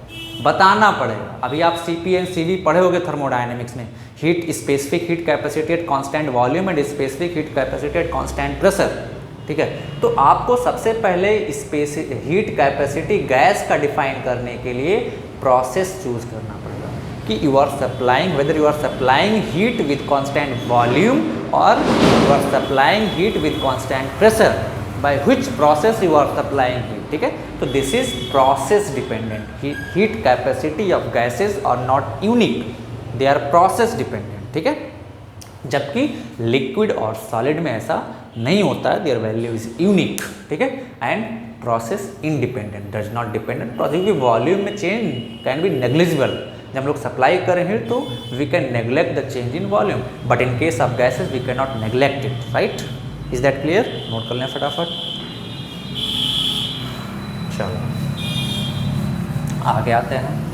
बताना पड़ेगा। अभी आप CP एंड CV पढ़े होंगे थर्मोडायनेमिक्स में, heat specific heat capacity at constant volume and specific heat capacity at constant pressure. ठीक है, तो आपको सबसे पहले हीट कैपेसिटी गैस का डिफाइन करने के लिए प्रोसेस चूज करना पड़ेगा कि you are supplying, whether you are supplying heat with constant volume और you are supplying heat with constant pressure, by which process you are supplying heat. ठीक है, तो this is process dependent. Heat capacity of gases are not unique, they are process dependent. ठीक है, जबकि लिक्विड और सॉलिड में ऐसा नहीं होता है, देयर वैल्यू इज यूनिक, ठीक है, and process independent, does not dependent process, क्योंकि वॉल्यूम में चेंज कैन बी नेग्लिजिबल। जब हम लोग सप्लाई कर रहे हैं तो we can neglect the change in volume, but in case of gases we can not neglect it, right? Is that clear? Note कर लें फटाफट। चलो आगे आते हैं।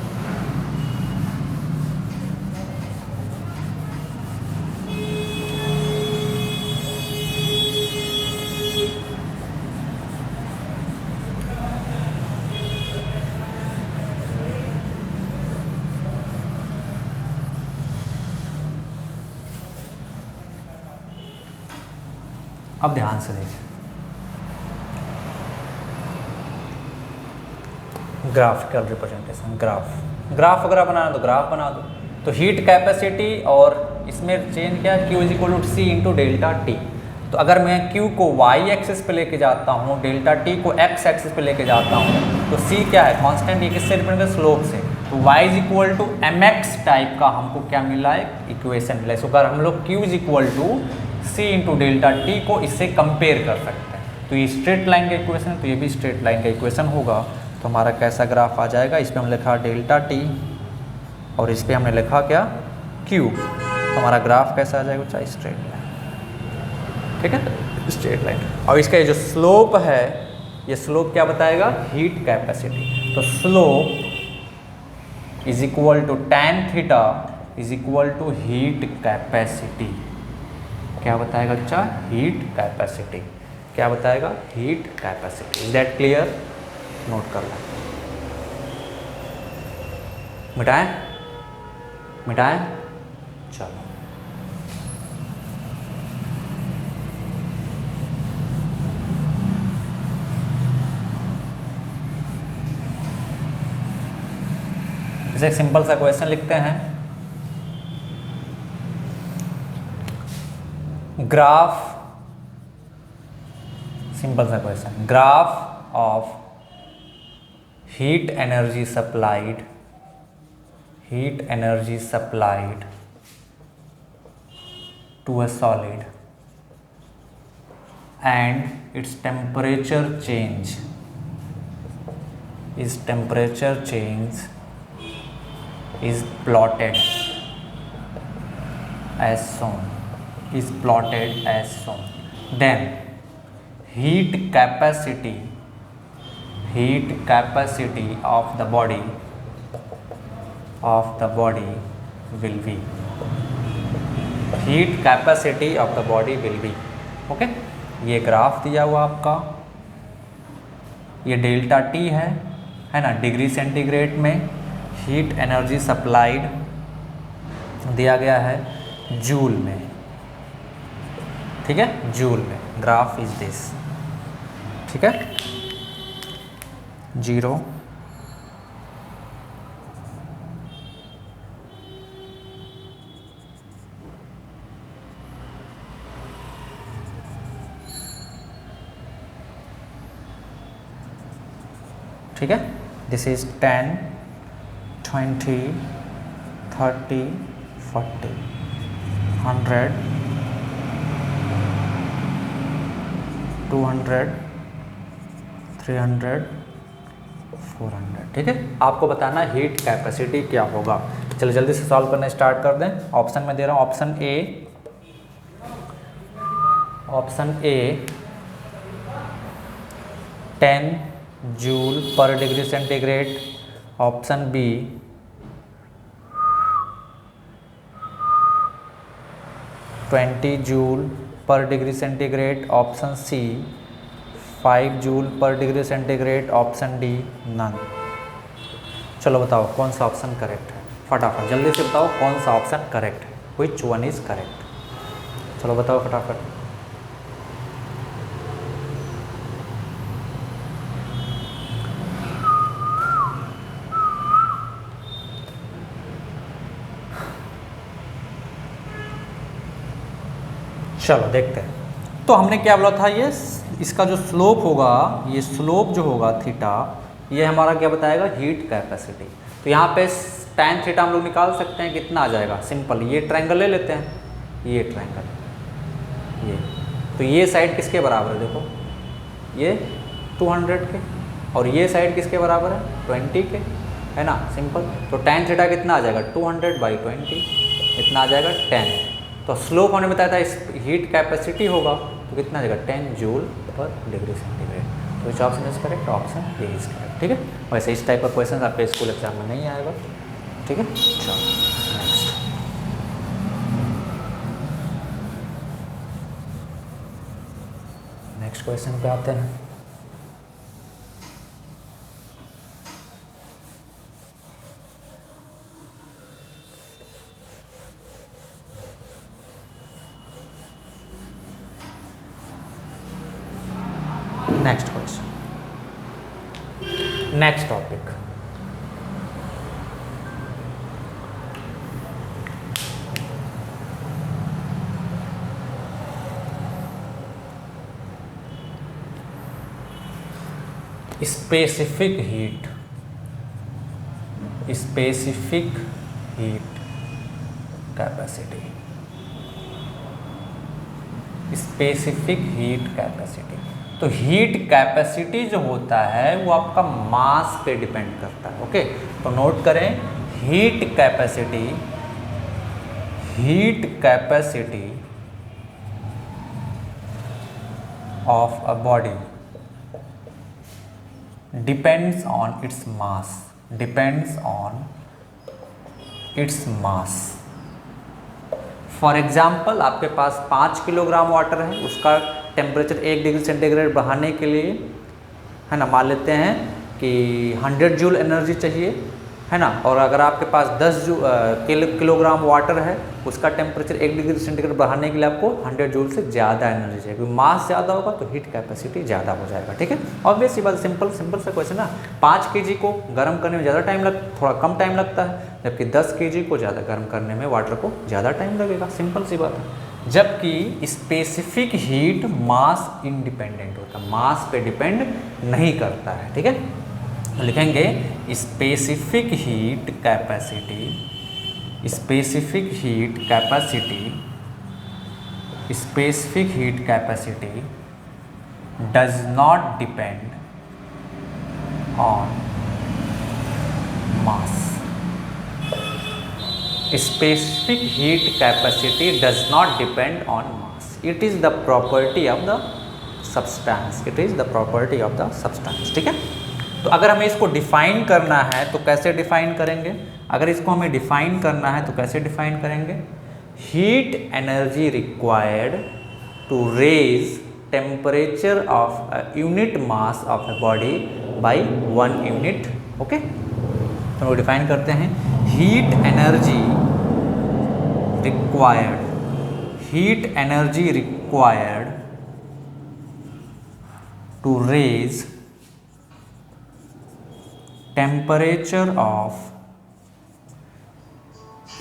अब ध्यान से देखिए, ग्राफिकल रिप्रेजेंटेशन, ग्राफ अगर बनाना तो ग्राफ बना दो। तो हीट कैपेसिटी और इसमें चेंज क्या है, Q is equal to C into delta T. तो अगर मैं Q को y एक्सिस पे लेके जाता हूँ, डेल्टा T को x एक्सिस पे लेके जाता हूँ, तो C क्या है, कांस्टेंट, ये किससे डिपेंड है, स्लोप से। तो y is equal to mx type का हमको क्या मिला है, इक्वेशन मिला है। सो अगर हम लोग Q is equal to C into delta T को इससे कंपेयर कर सकते हैं। तो ये स्ट्रेट लाइन का इक्वेशन है, तो ये भी स्ट्रेट लाइन का इक्वेशन होगा। तो हमारा कैसा ग्राफ आ जाएगा, इस पर हम लिखा डेल्टा टी और इस पर हमने लिखा क्या, क्यू। तो हमारा ग्राफ कैसा आ जाएगा, चाहे स्ट्रेट लाइन, ठीक है, स्ट्रेट लाइन। और इसका ये जो स्लोप है, ये स्लोप क्या बताएगा, हीट कैपेसिटी। तो slope is equal to tan theta is equal to heat capacity. क्या बताएगा बच्चा, हीट कैपेसिटी। क्या बताएगा, heat capacity. Is that clear? Note कर लें। मिटाएं? चलो इसे एक सिंपल सा क्वेश्चन लिखते हैं। ग्राफ, सिंपल सा question, graph of heat energy supplied to a solid and its temperature change is plotted as shown, then heat capacity of the body will be, heat capacity of the body will be, okay. ये ग्राफ दिया हुआ आपका, ये डेल्टा टी है ना, डिग्री सेंटीग्रेड में। हीट एनर्जी सप्लाइड दिया गया है जूल में, ठीक है, जूल में। ग्राफ इज दिस, ठीक है, 0 ठीक है। दिस इज 10, 20, 30, 40, 100, 200, 300, 400, ठीक है। आपको बताना हीट कैपेसिटी क्या होगा। चलो जल्दी से सॉल्व करना स्टार्ट कर दें। ऑप्शन में दे रहा हूँ, option A 10 joule per degree centigrade, option B 20 joule per degree centigrade, option C 5 joule per degree centigrade, option D none. चलो बताओ कौन सा ऑप्शन करेक्ट है, फटाफट जल्दी से बताओ कौन सा ऑप्शन करेक्ट है, विच वन इज करेक्ट। चलो बताओ फटाफट। चलो देखते हैं। तो हमने क्या बोला था, ये इसका जो स्लोप होगा, ये स्लोप जो होगा थीटा, ये हमारा क्या बताएगा, हीट कैपेसिटी। तो यहाँ पे tan थीटा हम लोग निकाल सकते हैं, कितना आ जाएगा, सिंपल, ये ट्रायंगल ले लेते हैं, ये ट्रायंगल ये, तो ये साइड किसके बराबर है देखो, ये 200 के, और ये साइड किसके बराबर है 20 के, है ना, सिंपल। तो tan थीटा कितना आ जाएगा 200/20, इतना आ जाएगा 10। तो स्लोप हमने बताया था इस हीट कैपेसिटी होगा तो कितना आ जाएगा 10 जूल पर डिग्री सेंटीग्रेड। तो which option is correct, option A is correct, ठीक है। वैसे इस टाइप का क्वेश्चन आपके स्कूल एग्जाम में नहीं आएगा, ठीक है। चलो नेक्स्ट, नेक्स्ट क्वेश्चन पे आते हैं। Next question, next topic, specific heat, specific heat capacity, specific heat capacity. तो हीट कैपेसिटी जो होता है वो आपका मास पे डिपेंड करता है, ओके। तो नोट करें, heat capacity, heat capacity of a body depends on its mass, depends on its mass. For example आपके पास 5 किलोग्राम वाटर है, उसका टेम्परेचर 1 डिग्री सेंटीग्रेड बढ़ाने के लिए, है ना, मान लेते हैं कि 100 जूल एनर्जी चाहिए, है ना। और अगर आपके पास 10 किलोग्राम वाटर है, उसका टेम्परेचर 1 डिग्री सेंटीग्रेड बढ़ाने के लिए आपको 100 जूल से ज़्यादा एनर्जी चाहिए, क्योंकि मास ज़्यादा होगा तो हीट कैपेसिटी ज़्यादा हो जाएगा, ठीक है। ऑब्वियस ये बात, सिंपल सा क्वेश्चन ना। 5 kg को गर्म करने में ज़्यादा टाइम थोड़ा कम टाइम लगता है, जबकि 10 kg को ज़्यादा गर्म करने में वाटर को ज़्यादा टाइम लगेगा, सिंपल सी बात है। जबकि स्पेसिफिक हीट मास इंडिपेंडेंट होता है, मास पे डिपेंड नहीं करता है, ठीक है। तो लिखेंगे specific heat capacity, specific heat capacity, specific heat capacity does not depend on mass. Specific heat capacity does not depend on mass. It is the property of the substance. It is the property of the substance. ठीक है। तो अगर हमें इसको डिफाइन करना है तो कैसे डिफाइन करेंगे? अगर इसको हमें डिफाइन करना है तो कैसे डिफाइन करेंगे? Heat energy required to raise temperature of a unit mass of a body by 1 unit, okay. तो हम डिफाइन करते हैं, heat energy required, heat energy required to raise temperature of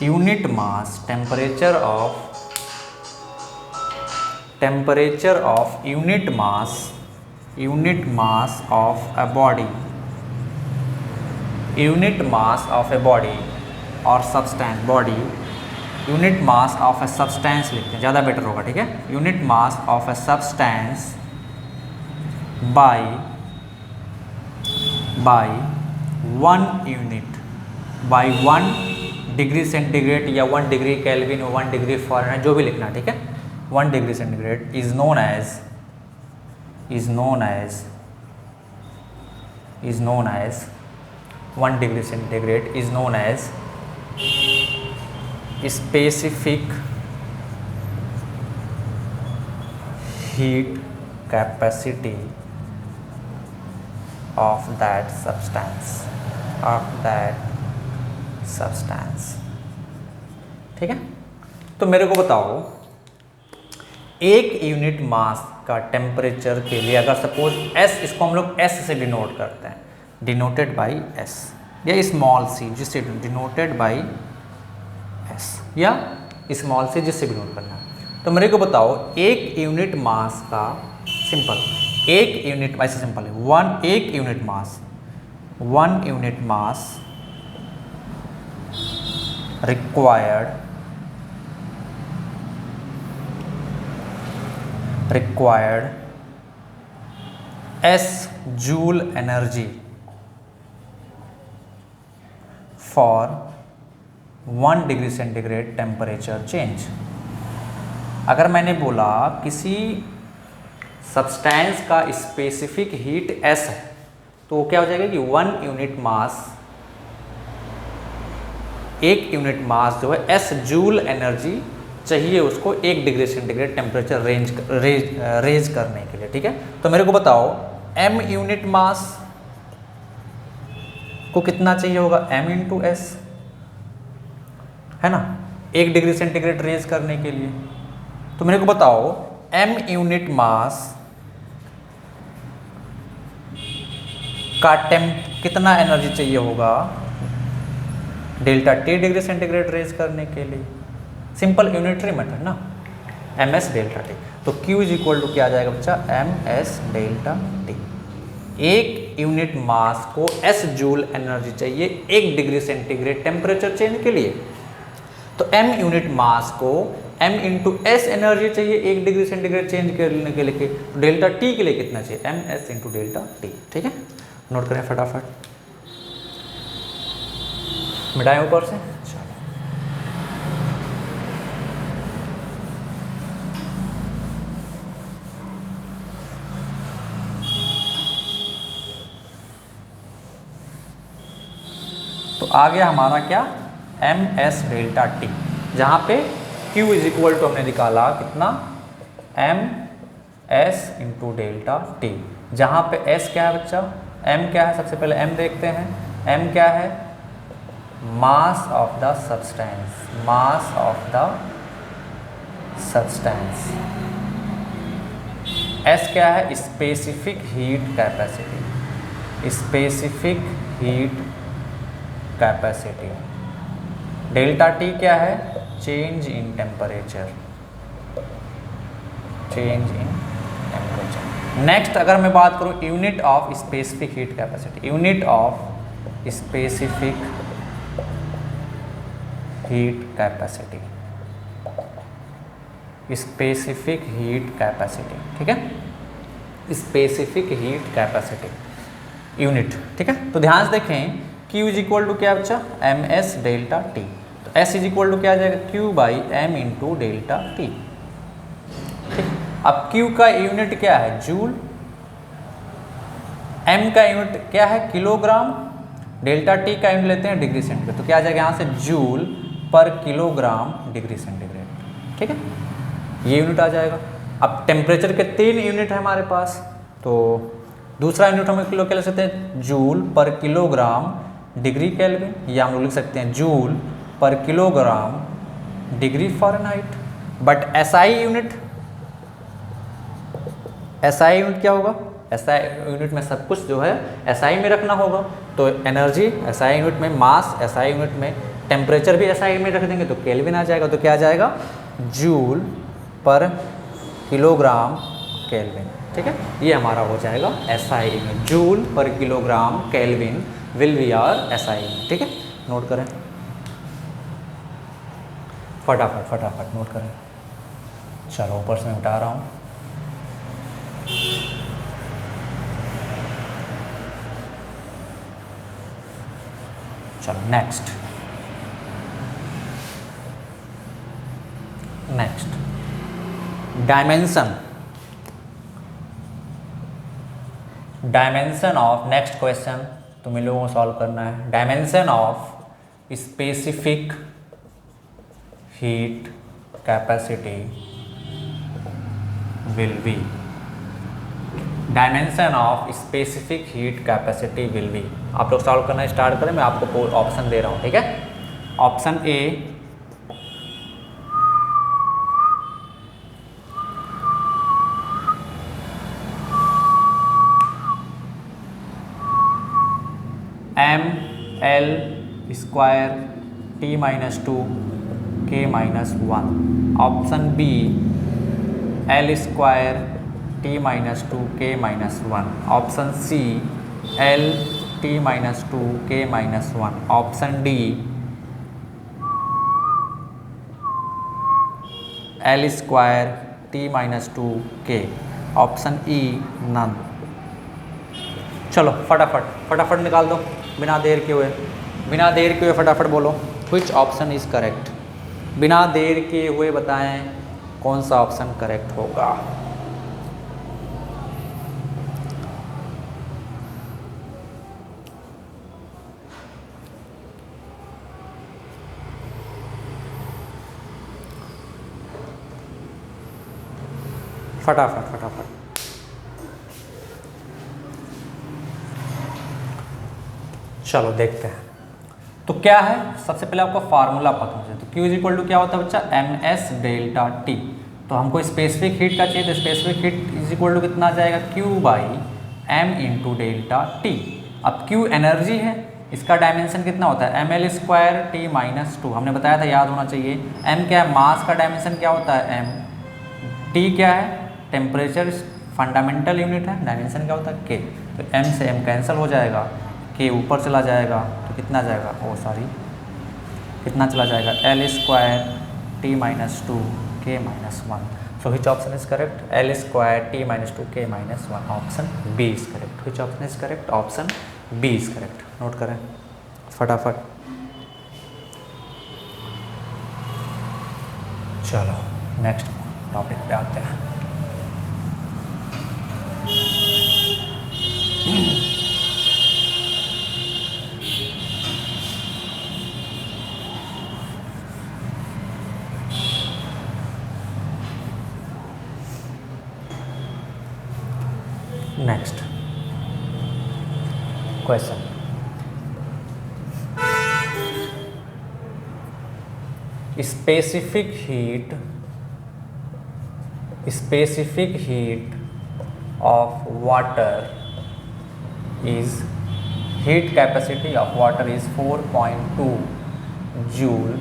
unit mass, temperature of unit mass of a body, unit mass of a body और substance, body unit mass of a substance लिखते हैं, ज़्यादा बेटर होगा, ठीक है। Unit mass of a substance by 1 unit, by 1 degree centigrade या 1 डिग्री केल्विन, 1 डिग्री फ़ारेनहाइट, जो भी लिखना है, ठीक है। 1 degree centigrade is known as 1 degree centigrade is known as specific heat capacity of that substance, ठीक है। तो मेरे को बताओ, 1 यूनिट मास का टेम्परेचर के लिए अगर सपोज S, इसको हम लोग S से डिनोट करते हैं, डिनोटेड बाई S, या स्मॉल c जिससे डिनोटेड बाई S, या स्मॉल c जिससे डिनोट करना है। तो मेरे को बताओ 1 यूनिट मास का, सिंपल 1 यूनिट, ऐसे सिंपल है, 1 unit mass required required S joule energy for 1 degree centigrade temperature change. अगर मैंने बोला किसी सब्सटेंस का स्पेसिफिक हीट S है तो क्या हो जाएगा कि 1 यूनिट मास, 1 यूनिट मास जो है S जूल एनर्जी चाहिए उसको 1 डिग्री सेंटीग्रेड टेम्परेचर रेज करने के लिए। ठीक है, तो मेरे को बताओ m यूनिट मास को कितना चाहिए होगा, m इंटू एस, है ना, 1 डिग्री सेंटीग्रेड रेज करने के लिए। तो मेरे को बताओ m यूनिट मास का कितना एनर्जी चाहिए होगा delta T degree centigrade raise करने के लिए। सिंपल यूनिटरी मेथड ना, एम एस डेल्टा टी। तो Q इज इक्वल टू क्या आ जाएगा बच्चा, M S delta T. 1 unit mass को S जूल एनर्जी चाहिए 1 डिग्री सेंटीग्रेड टेम्परेचर चेंज के लिए। तो m यूनिट मास को m इंटू एस एनर्जी चाहिए 1 डिग्री सेंटीग्रेड चेंज करने के लिए। तो डेल्टा टी के लिए कितना चाहिए, M S into delta T. ठीक है, नोट करें फटाफट, मिटाएं ऊपर से। तो आ गया हमारा क्या, एम एस डेल्टा टी, जहाँ पे Q इज इक्वल टू हमने निकाला कितना, M S into delta T, जहाँ पे S क्या है बच्चा, M क्या है, सबसे पहले M देखते हैं। M क्या है, mass of the substance, mass of the substance. S क्या है, specific heat capacity, specific heat capacity. Delta T क्या है, change in temperature, change in temperature. Next अगर मैं बात करूं unit of specific heat capacity, unit of specific heat capacity, specific heat capacity. ठीक है, स्पेसिफिक हीट कैपेसिटी यूनिट। ठीक है, तो ध्यान से देखें Q इज इक्वल टू क्या बच्चा, एम एस डेल्टा टी। तो S इज इक्वल टू क्या आ जाएगा, Q by M into delta T. ठीक, अब Q का यूनिट क्या है, जूल, M का यूनिट क्या है, किलोग्राम, डेल्टा टी का यूनिट लेते हैं डिग्री सेंटीग्रेड। तो क्या आ जाएगा यहाँ से, joule per kilogram degree centigrade. ठीक है, ये यूनिट आ जाएगा। अब टेम्परेचर के 3 यूनिट है हमारे पास, तो दूसरा यूनिट हम किलो क्या ले सकते हैं, joule per kilogram degree kelvin, या हम लोग लिख सकते हैं joule per kilogram degree Fahrenheit. But SI unit, SI unit क्या होगा, एसआई यूनिट में सब कुछ जो है एसआई में रखना होगा। तो एनर्जी एसआई यूनिट में, मास एसआई यूनिट में, टेम्परेचर भी एसआई में रख देंगे तो केल्विन आ जाएगा। तो क्या आ जाएगा, जूल पर किलोग्राम केल्विन। ठीक है, ये हमारा हो जाएगा SI unit, joule per kilogram kelvin will be are SI unit. ठीक है, नोट करें फटाफट फटाफट नोट करें। चलो ऊपर से मैं उठा रहा हूँ। चलो next, next dimension, dimension of, next question तुम इन लोगों को सॉल्व करना है। Dimension of specific heat capacity will be, dimension of specific heat capacity will be. आप लोग सॉल्व करना स्टार्ट करें, मैं आपको ऑप्शन दे रहा हूँ। ठीक है, option A M L square T minus 2 K minus 1। Option B L square T minus 2 K minus 1। Option C L T minus 2 K minus 1। Option D L square T-2K, option E none. चलो फटाफट निकाल दो बिना देर के हुए फटाफट बोलो व्हिच ऑप्शन इज करेक्ट। बिना देर के हुए बताएं कौन सा ऑप्शन करेक्ट होगा। फटाफट चलो देखते हैं। तो क्या है, सबसे पहले आपको फार्मूला पता होना चाहिए। तो Q इज इक्वल टू क्या होता है बच्चा, ms डेल्टा T। तो हमको स्पेसिफिक हीट का चाहिए, तो specific heat is equal to कितना आ जाएगा, Q by m into delta T। अब Q एनर्जी है, इसका डायमेंशन कितना होता है, ml² T-2। हमने बताया था, याद होना चाहिए। m क्या है, मास का डायमेंशन क्या होता है m। T क्या है, टेम्परेचर फंडामेंटल यूनिट है, डायमेंशन क्या होता है K। तो m से m कैंसिल हो जाएगा, K ऊपर चला जाएगा तो कितना जाएगा, कितना चला जाएगा, L² T-2 K-1। So which option is correct, L² T-2 K-1, option B is correct. Which option is correct, option B is correct. Note करें फटाफट। चलो नेक्स्ट टॉपिक पे आते हैं। Next question, specific heat of water is, heat capacity of water is 4.2 joule,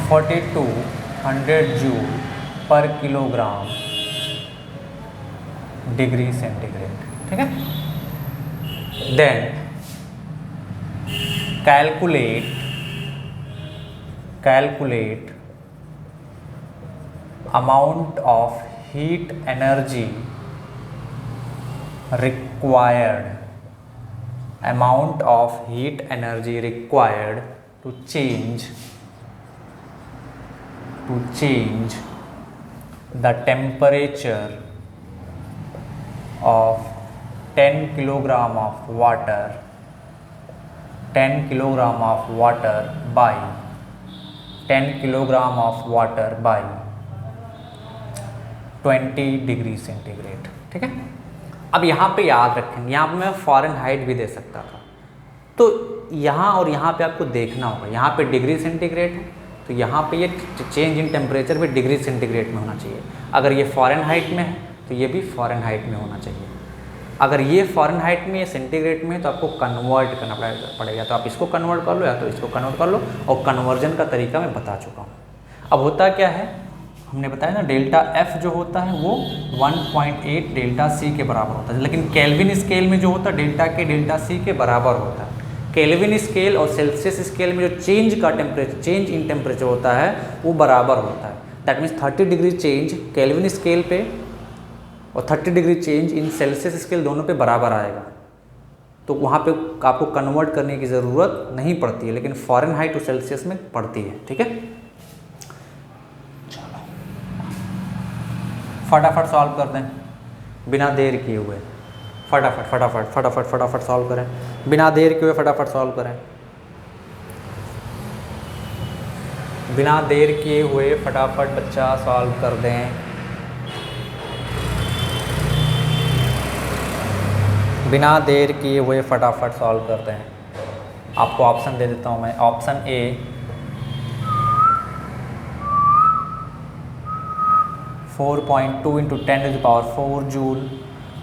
4200 joule per kilogram degree centigrade. ठीक है, then calculate amount of heat energy required to change the temperature of 10 kilogram of water by 20 degree centigrade. ठीक है, अब यहाँ पे याद रखेंगे, यहाँ पे मैं फ़ारेनहाइट भी दे सकता था। तो यहाँ और यहाँ पे आपको देखना होगा, यहाँ पे डिग्री सेंटीग्रेड है तो यहाँ पे ये चेंज इन टेम्परेचर भी डिग्री सेंटीग्रेड में होना चाहिए। अगर ये फ़ारेनहाइट में है तो ये भी फ़ारेनहाइट में होना चाहिए। अगर ये फ़ारेनहाइट में, ये सेंटीग्रेड में है तो आपको कन्वर्ट करना पड़ेगा। तो आप इसको कन्वर्ट कर लो या तो इसको कन्वर्ट कर लो, और कन्वर्जन का तरीका मैं बता चुका हूँ। अब होता क्या है, हमने बताया ना, डेल्टा F जो होता है वो 1.8 डेल्टा C के बराबर होता है, लेकिन केल्विन स्केल में जो होता है डेल्टा K डेल्टा C के बराबर होता है। केल्विन स्केल और सेल्सियस स्केल में जो चेंज इन टेम्परेचर होता है वो बराबर होता है। That means 30 degree change kelvin scale पे और 30 degree change in Celsius scale दोनों पे बराबर आएगा। तो वहाँ पे आपको कन्वर्ट करने की ज़रूरत नहीं पड़ती है, लेकिन फ़ारेनहाइट और सेल्सियस में पड़ती है। ठीक है, चलो फटाफट सॉल्व कर दें बिना देर किए हुए। फटाफट सॉल्व करें बिना देर किए हुए, फटाफट सॉल्व करें बिना देर किए हुए, फटाफट बच्चा सॉल्व कर दें। बिना देर किए हुए फटाफट सॉल्व कर दें। आपको ऑप्शन दे देता हूँ मैं। Option A 4.2 into 10⁴ joule,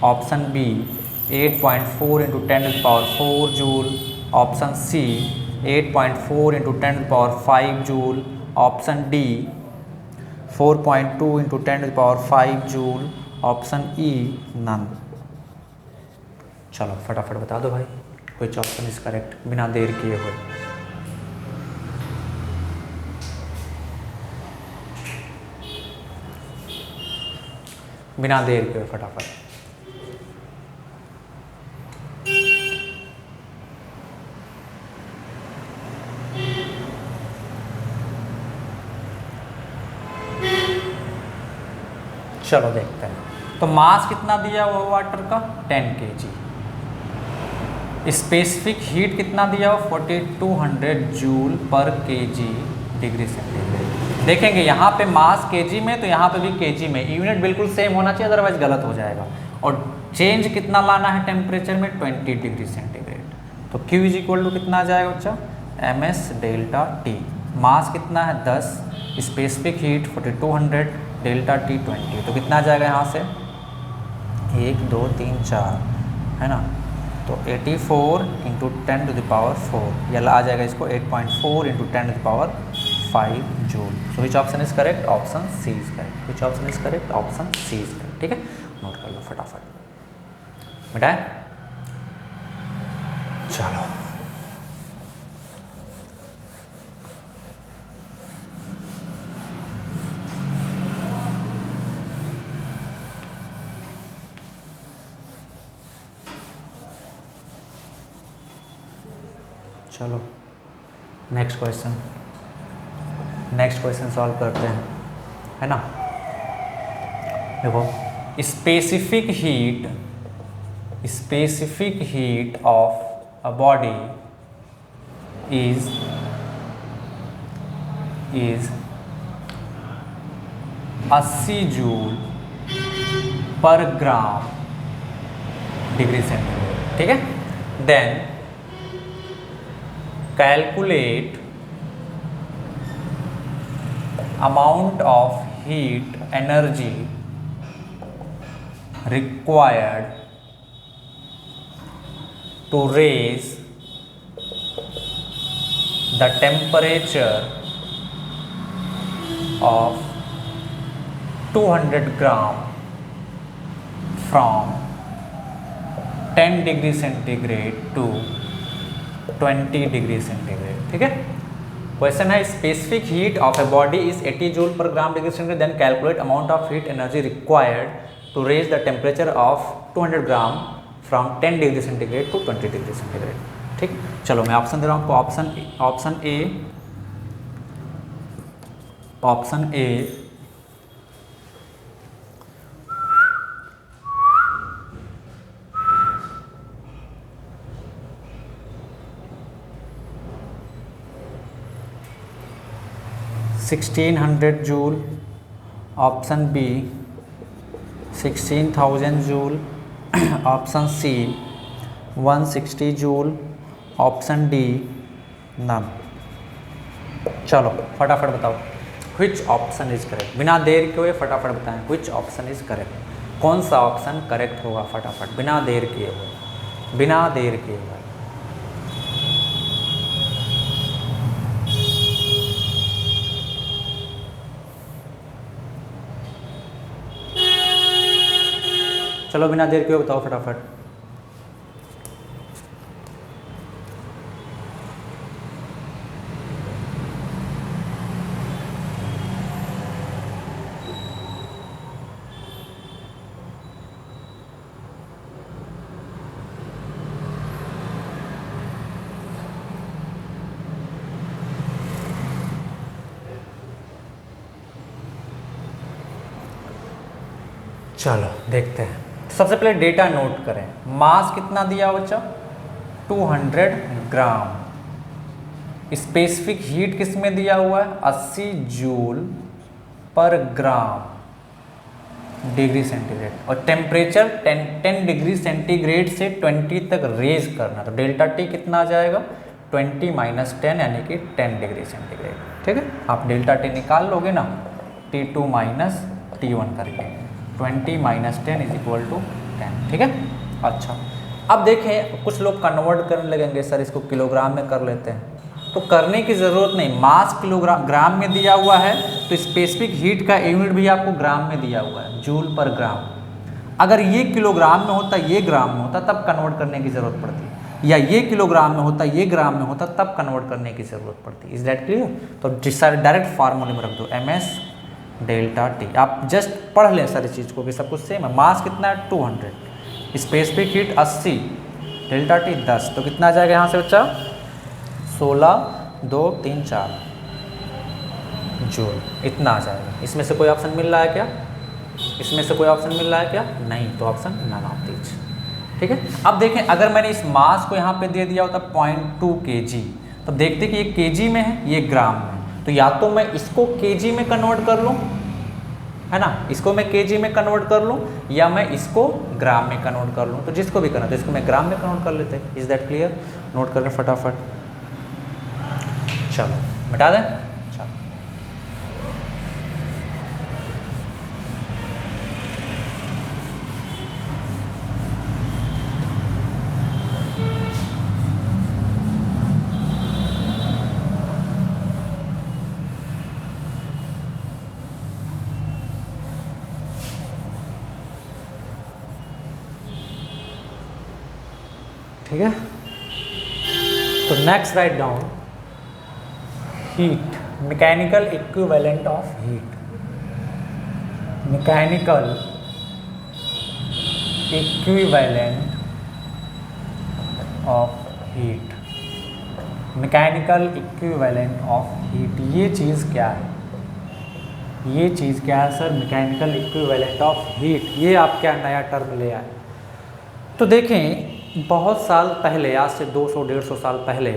option B 8.4 into 10⁴ joule, option C 8.4 into 10⁵ joule, option D 4.2 into 10⁵ joule, option E none. चलो फटाफट बता दो भाई, विच ऑप्शन इज करेक्ट बिना देर किए हुए। बिना देर के फटाफट। चलो देखते हैं। तो मास कितना दिया हुआ वाटर का 10 kg। स्पेसिफिक हीट कितना दिया हुआ 4200 जूल पर केजी डिग्री सेंटीग्रेड। देखेंगे यहाँ पे मास केजी में, तो यहाँ पे भी केजी में, यूनिट बिल्कुल सेम होना चाहिए, अदरवाइज गलत हो जाएगा। और चेंज कितना लाना है टेम्परेचर में 20 डिग्री सेंटीग्रेड। तो Q इज इक्वल टू कितना आ जाएगा बच्चा MS डेल्टा T। मास कितना है 10, स्पेसिफिक हीट 4200, डेल्टा T 20। तो कितना आ जाएगा यहाँ से 1 2 3 4 है ना। तो 84 इंटू 10 टू द पावर 4, या आ जाएगा इसको 8.4 into 10 to the power 5 joule. So which option is correct? Option C is correct. Which option is correct? Option C is correct. ठीक है, नोट कर लो फटाफट बेटा। चलो चलो नेक्स्ट क्वेश्चन सॉल्व करते हैं, है ना। देखो, specific heat of a body is 80 joule per gram degree centigrade. ठीक है, then calculate amount of heat energy required to raise the temperature of 200 gram from 10 degree centigrade to 20 degree centigrade. ठीक है, क्वेश्चन है specific heat of a body is 80 joule per gram degree centigrade, then calculate amount of heat energy required to raise the temperature of 200 gram from 10 degree centigrade to 20 degree centigrade. ठीक, चलो मैं ऑप्शन दे रहा हूँ आपको। Option A 1600 joule, option B 16,000 joule, option C 160 joule, option D none. चलो फटाफट बताओ व्हिच ऑप्शन इज करेक्ट। बिना देर के हुए फटाफट बताएं व्हिच ऑप्शन इज करेक्ट। कौन सा ऑप्शन करेक्ट होगा फटाफट, बिना देर किए हुए, बिना देर किए हुए। चलो बिना देर के बताओ फटाफट। चलो देखते हैं। सबसे पहले डेटा नोट करें। मास कितना दिया बच्चा 200 ग्राम। स्पेसिफिक हीट किस में दिया हुआ है 80 joule per gram degree centigrade, और टेम्परेचर 10 डिग्री सेंटीग्रेड से 20 तक रेज करना। तो डेल्टा टी कितना आ जाएगा 20 - 10 यानी कि 10 डिग्री सेंटीग्रेड। ठीक है, आप डेल्टा टी निकाल लोगे ना T2 - T1 करके 20 - 10 = 10। ठीक है, अच्छा अब देखें कुछ लोग कन्वर्ट करने लगेंगे, सर इसको किलोग्राम में कर लेते हैं। तो करने की ज़रूरत नहीं, मास किलोग्राम ग्राम में दिया हुआ है, तो स्पेसिफिक हीट का यूनिट भी आपको ग्राम में दिया हुआ है, जूल पर ग्राम। अगर ये किलोग्राम में होता, ये ग्राम में होता, तब कन्वर्ट करने की ज़रूरत पड़ती, या ये किलोग्राम में होता, ये ग्राम में होता, तब कन्वर्ट करने की ज़रूरत पड़ती। Is that clear? तो डायरेक्ट फार्मूले में रख दो MS डेल्टा टी। आप जस्ट पढ़ लें सारी चीज़ को कि सब कुछ सेम है। मास कितना है 200, स्पेसिफिक हीट 80, डेल्टा टी 10, तो कितना आ जाएगा यहाँ से बच्चा 16,234 जूल, इतना आ जाएगा। इसमें से कोई ऑप्शन मिल रहा है क्या? इसमें से कोई ऑप्शन मिल रहा है क्या? नहीं, तो ऑप्शन नन ऑफ दीज। ठीक है। अब देखें अगर मैंने इस मास को यहाँ पे दे दिया होता 0.2 kg, तो देखते कि ये kg में है, ये ग्राम में, तो या तो मैं इसको kg में कन्वर्ट कर लूँ, है ना, इसको मैं kg में कन्वर्ट कर लूँ, या मैं इसको ग्राम में कन्वर्ट कर लूँ। तो जिसको भी करना तो इसको मैं ग्राम में कन्वर्ट कर लेते हैं। Is that clear? नोट कर लें फटाफट। चलो मिटा दें। चलो ठीक है। तो next write down heat, mechanical equivalent of heat, mechanical equivalent of heat, mechanical equivalent of heat, ये चीज़ क्या है? ये चीज़ क्या है sir? Mechanical equivalent of heat. ये आप क्या नया टर्म ले आए? तो देखें बहुत साल पहले, आज से 200-150 साल पहले,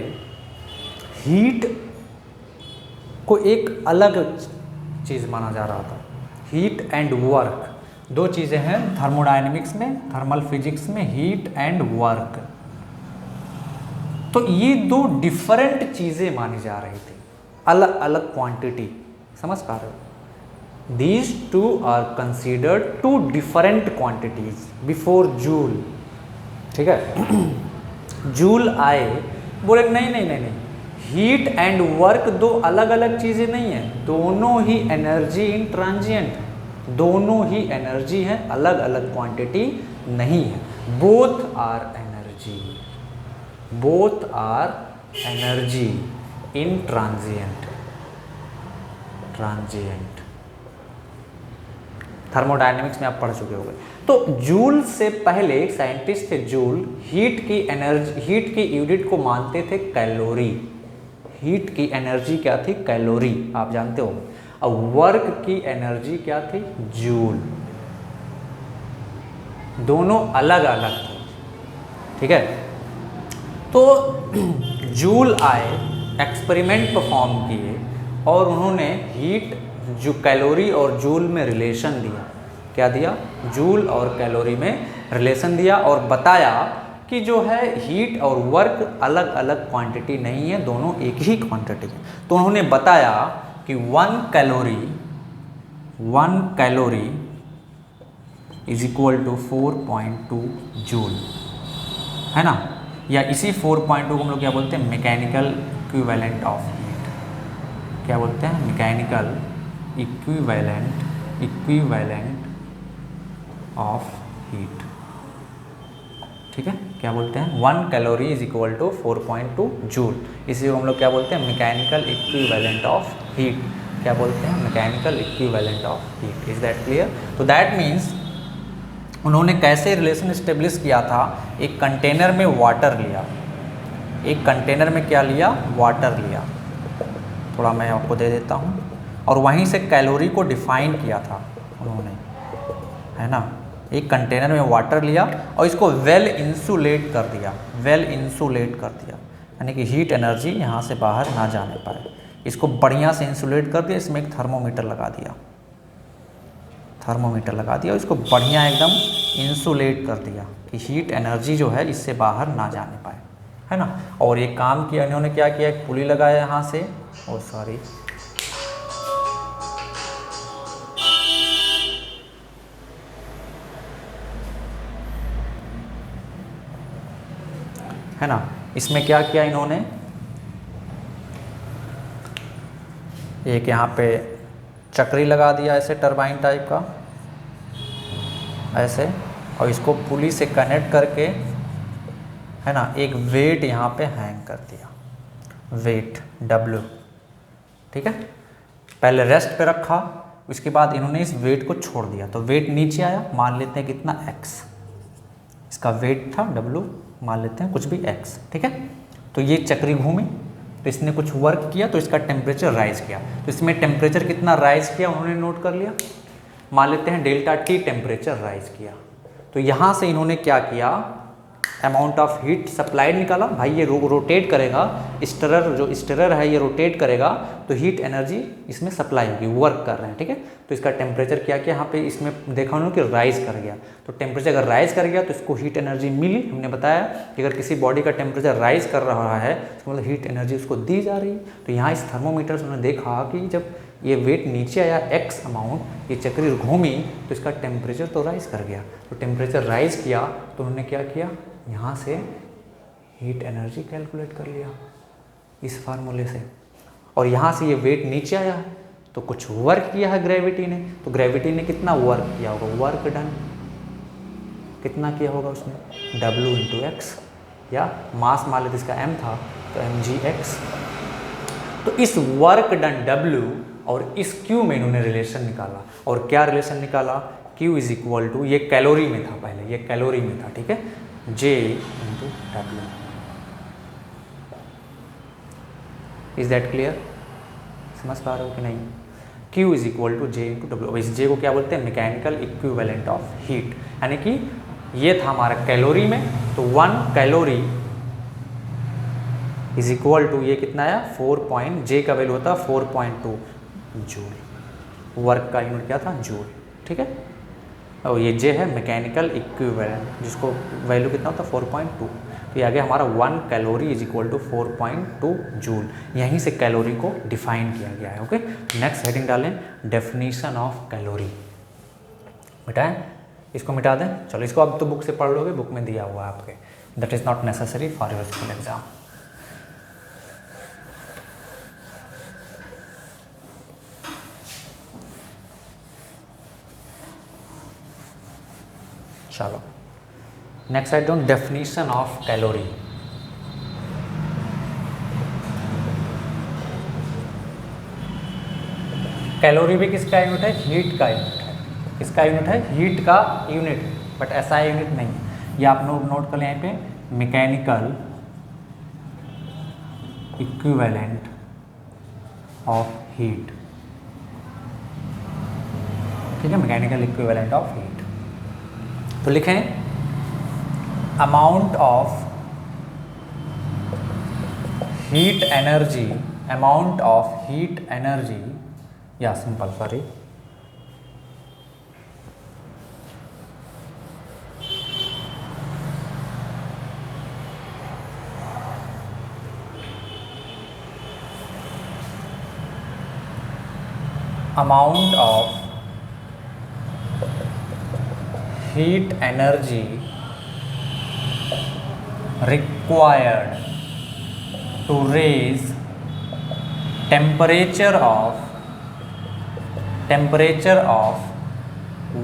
हीट को एक अलग चीज़ माना जा रहा था। हीट एंड वर्क, दो चीज़ें हैं थर्मोडायनेमिक्स में, थर्मल फिजिक्स में, हीट एंड वर्क। तो ये दो डिफरेंट चीज़ें मानी जा रही थी, अलग अलग क्वांटिटी। समझ पा रहे हो? These two are considered two different quantities before joule. ठीक है। जूल आए, बोले नहीं नहीं नहीं नहीं, हीट एंड वर्क दो अलग अलग चीज़ें नहीं हैं, दोनों ही एनर्जी इन ट्रांजिएंट, दोनों ही एनर्जी है, अलग अलग क्वांटिटी नहीं है। Both are energy, both are energy in transient, transient. Thermodynamics में आप पढ़ चुके होंगे। तो जूल से पहले एक साइंटिस्ट थे जूल, हीट की एनर्जी, हीट की यूनिट को मानते थे कैलोरी। हीट की एनर्जी क्या थी? कैलोरी, आप जानते हो। और वर्क की एनर्जी क्या थी? जूल। दोनों अलग अलग थे। ठीक है। तो जूल आए, एक्सपेरिमेंट परफॉर्म किए और उन्होंने हीट, जो कैलोरी और जूल में रिलेशन दिया। क्या दिया? जूल और कैलोरी में रिलेशन दिया और बताया कि जो है हीट और वर्क अलग अलग क्वांटिटी नहीं है, दोनों एक ही क्वांटिटी है। तो उन्होंने बताया कि 1 calorie is equal to 4.2 joule, है ना। या इसी 4.2 को हम लोग क्या बोलते हैं? Mechanical equivalent of heat. क्या बोलते हैं? Mechanical equivalent of heat. ठीक है। क्या बोलते हैं? 1 calorie is equal to 4.2 joule. इसी को हम लोग क्या बोलते हैं? Mechanical equivalent of heat. क्या बोलते हैं? Mechanical equivalent of heat. Is that clear? तो दैट मीन्स उन्होंने कैसे रिलेशन इस्टेब्लिश किया था? एक कंटेनर में वाटर लिया, एक कंटेनर में क्या लिया? वाटर लिया। थोड़ा मैं आपको दे देता हूँ। और वहीं से कैलोरी को डिफाइन किया था उन्होंने, है ना। एक कंटेनर में वाटर लिया और इसको वेल इंसुलेट कर दिया, वेल इंसुलेट कर दिया, यानी कि हीट एनर्जी यहाँ से बाहर ना जाने पाए। इसको बढ़िया से इंसुलेट कर दिया, इसमें एक थर्मोमीटर लगा दिया, थर्मोमीटर लगा दिया, इसको बढ़िया एकदम इंसुलेट कर दिया कि हीट एनर्जी जो है इससे बाहर ना जाने पाए, है ना। और ये काम किया इन्होंने, क्या किया? एक पुली लगाया यहाँ से, ओ सॉरी, है ना। इसमें क्या किया इन्होंने? एक यहाँ पे चक्री लगा दिया ऐसे टरबाइन टाइप का, ऐसे, और इसको पुली से कनेक्ट करके, है ना, एक वेट यहाँ पे हैंग कर दिया, वेट W। ठीक है। पहले रेस्ट पे रखा, उसके बाद इन्होंने इस वेट को छोड़ दिया, तो वेट नीचे आया, मान लेते हैं कितना x, इसका वेट था W, मान लेते हैं कुछ भी x, ठीक है। तो ये चक्री घूमी, तो इसने कुछ वर्क किया, तो इसका टेम्परेचर राइज किया। तो इसमें टेम्परेचर कितना राइज किया उन्होंने नोट कर लिया, मान लेते हैं डेल्टा T टेम्परेचर राइज किया। तो यहाँ से इन्होंने क्या किया, अमाउंट ऑफ हीट सप्लाइड निकाला। भाई ये रोटेट करेगा, स्टिरर जो स्टिरर है ये रोटेट करेगा, तो हीट एनर्जी इसमें सप्लाई होगी, वर्क कर रहे हैं, ठीक है। तो इसका टेम्परेचर क्या किया, यहाँ पे इसमें देखा उन्होंने कि राइज कर गया। तो टेम्परेचर अगर राइज कर गया तो इसको हीट एनर्जी मिली। हमने बताया कि अगर किसी बॉडी का टेम्परेचर राइज कर रहा है तो मतलब हीट एनर्जी उसको दी जा रही है। तो यहाँ इस थर्मोमीटर से उन्होंने देखा कि जब ये वेट नीचे आया x अमाउंट, ये चक्री घूमी, तो इसका टेम्परेचर तो राइज कर गया। तो टेम्परेचर राइज किया तो उन्होंने क्या किया, यहाँ से हीट एनर्जी कैलकुलेट कर लिया इस फार्मूले से। और यहाँ से ये वेट नीचे आया है तो कुछ वर्क किया है ग्रेविटी ने, तो ग्रेविटी ने कितना वर्क किया होगा, वर्क डन कितना किया होगा उसने, W इंटू एक्स, या मास मान लेते इसका m था तो mgx। तो इस वर्क डन W और इस Q में इन्होंने रिलेशन निकाला। और क्या रिलेशन निकाला, Q इज इक्वल टू, ये कैलोरी में था पहले, ये कैलोरी में था, ठीक है, J into W। Is that clear, समझ पा रहे हो कि नहीं। Q is equal to J into W। इस J को क्या बोलते हैं, मैकेनिकल इक्विवेलेंट ऑफ हीट, यानी कि ये था हमारा कैलोरी में, तो 1 कैलोरी इज इक्वल टू ये कितना आया 4 J का वैल्यू होता है 4.2 जूल, वर्क का यूनिट क्या था जूल, ठीक है। और ये J है मैकेनिकल इक्विवेलेंट, जिसको वैल्यू कितना होता है 4.2। तो ये आ गया हमारा 1 calorie is equal to 4.2 joule. यहीं से कैलोरी को डिफाइन किया गया है, ओके। नेक्स्ट हेडिंग डालें, डेफिनेशन ऑफ कैलोरी। मिटाएं, इसको मिटा दें, चलो इसको अब तो बुक से पढ़ लोगे, बुक में दिया हुआ है आपके, that is not necessary for your school exam. चलो next write down definition of calorie. Calorie भी किसका यूनिट है, हीट का यूनिट है। किसका यूनिट है, हीट का यूनिट, बट ऐसा यूनिट नहीं। ये आप लोग नोट कर लें यहाँ पे, मैकेनिकल इक्विवेलेंट ऑफ हीट, ठीक है, मैकेनिकल इक्विवेलेंट ऑफ हीट। तो लिखें amount of heat energy, amount of heat energy, या simple sorry, amount of heat energy required to raise temperature of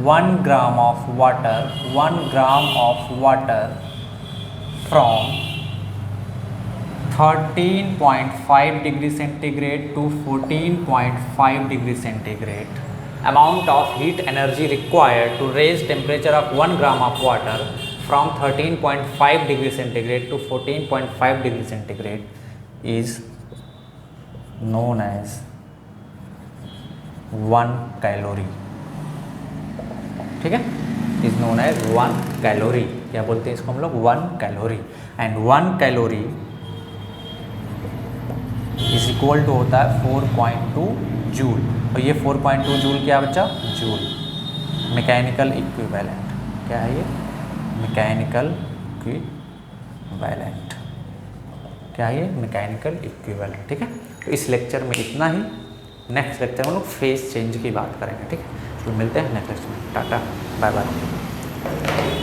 1 gram of water, 1 gram of water from 13.5 degree centigrade to 14.5 degree centigrade. Amount of heat energy required to raise temperature of 1 gram of water from 13.5 degree centigrade to 14.5 degree centigrade is known as 1 calorie, ठीक है, इज नोन एज 1 कैलोरी। क्या बोलते हैं इसको हम लोग, 1 calorie. And 1 calorie is equal to होता है 4.2 जूल। और ये 4.2 जूल क्या बच्चा, जूल, मैकेनिकल इक्विवेलेंट। क्या है ये, मैकेनिकल इक्विवेलेंट, क्या है ये, मैकेनिकल इक्विवेलेंट, ठीक है। तो इस लेक्चर में इतना ही। नेक्स्ट लेक्चर में लोग फेज चेंज की बात करेंगे, ठीक है। तो मिलते हैं नेक्स्ट लेक्चर में, टाटा बाय बाय।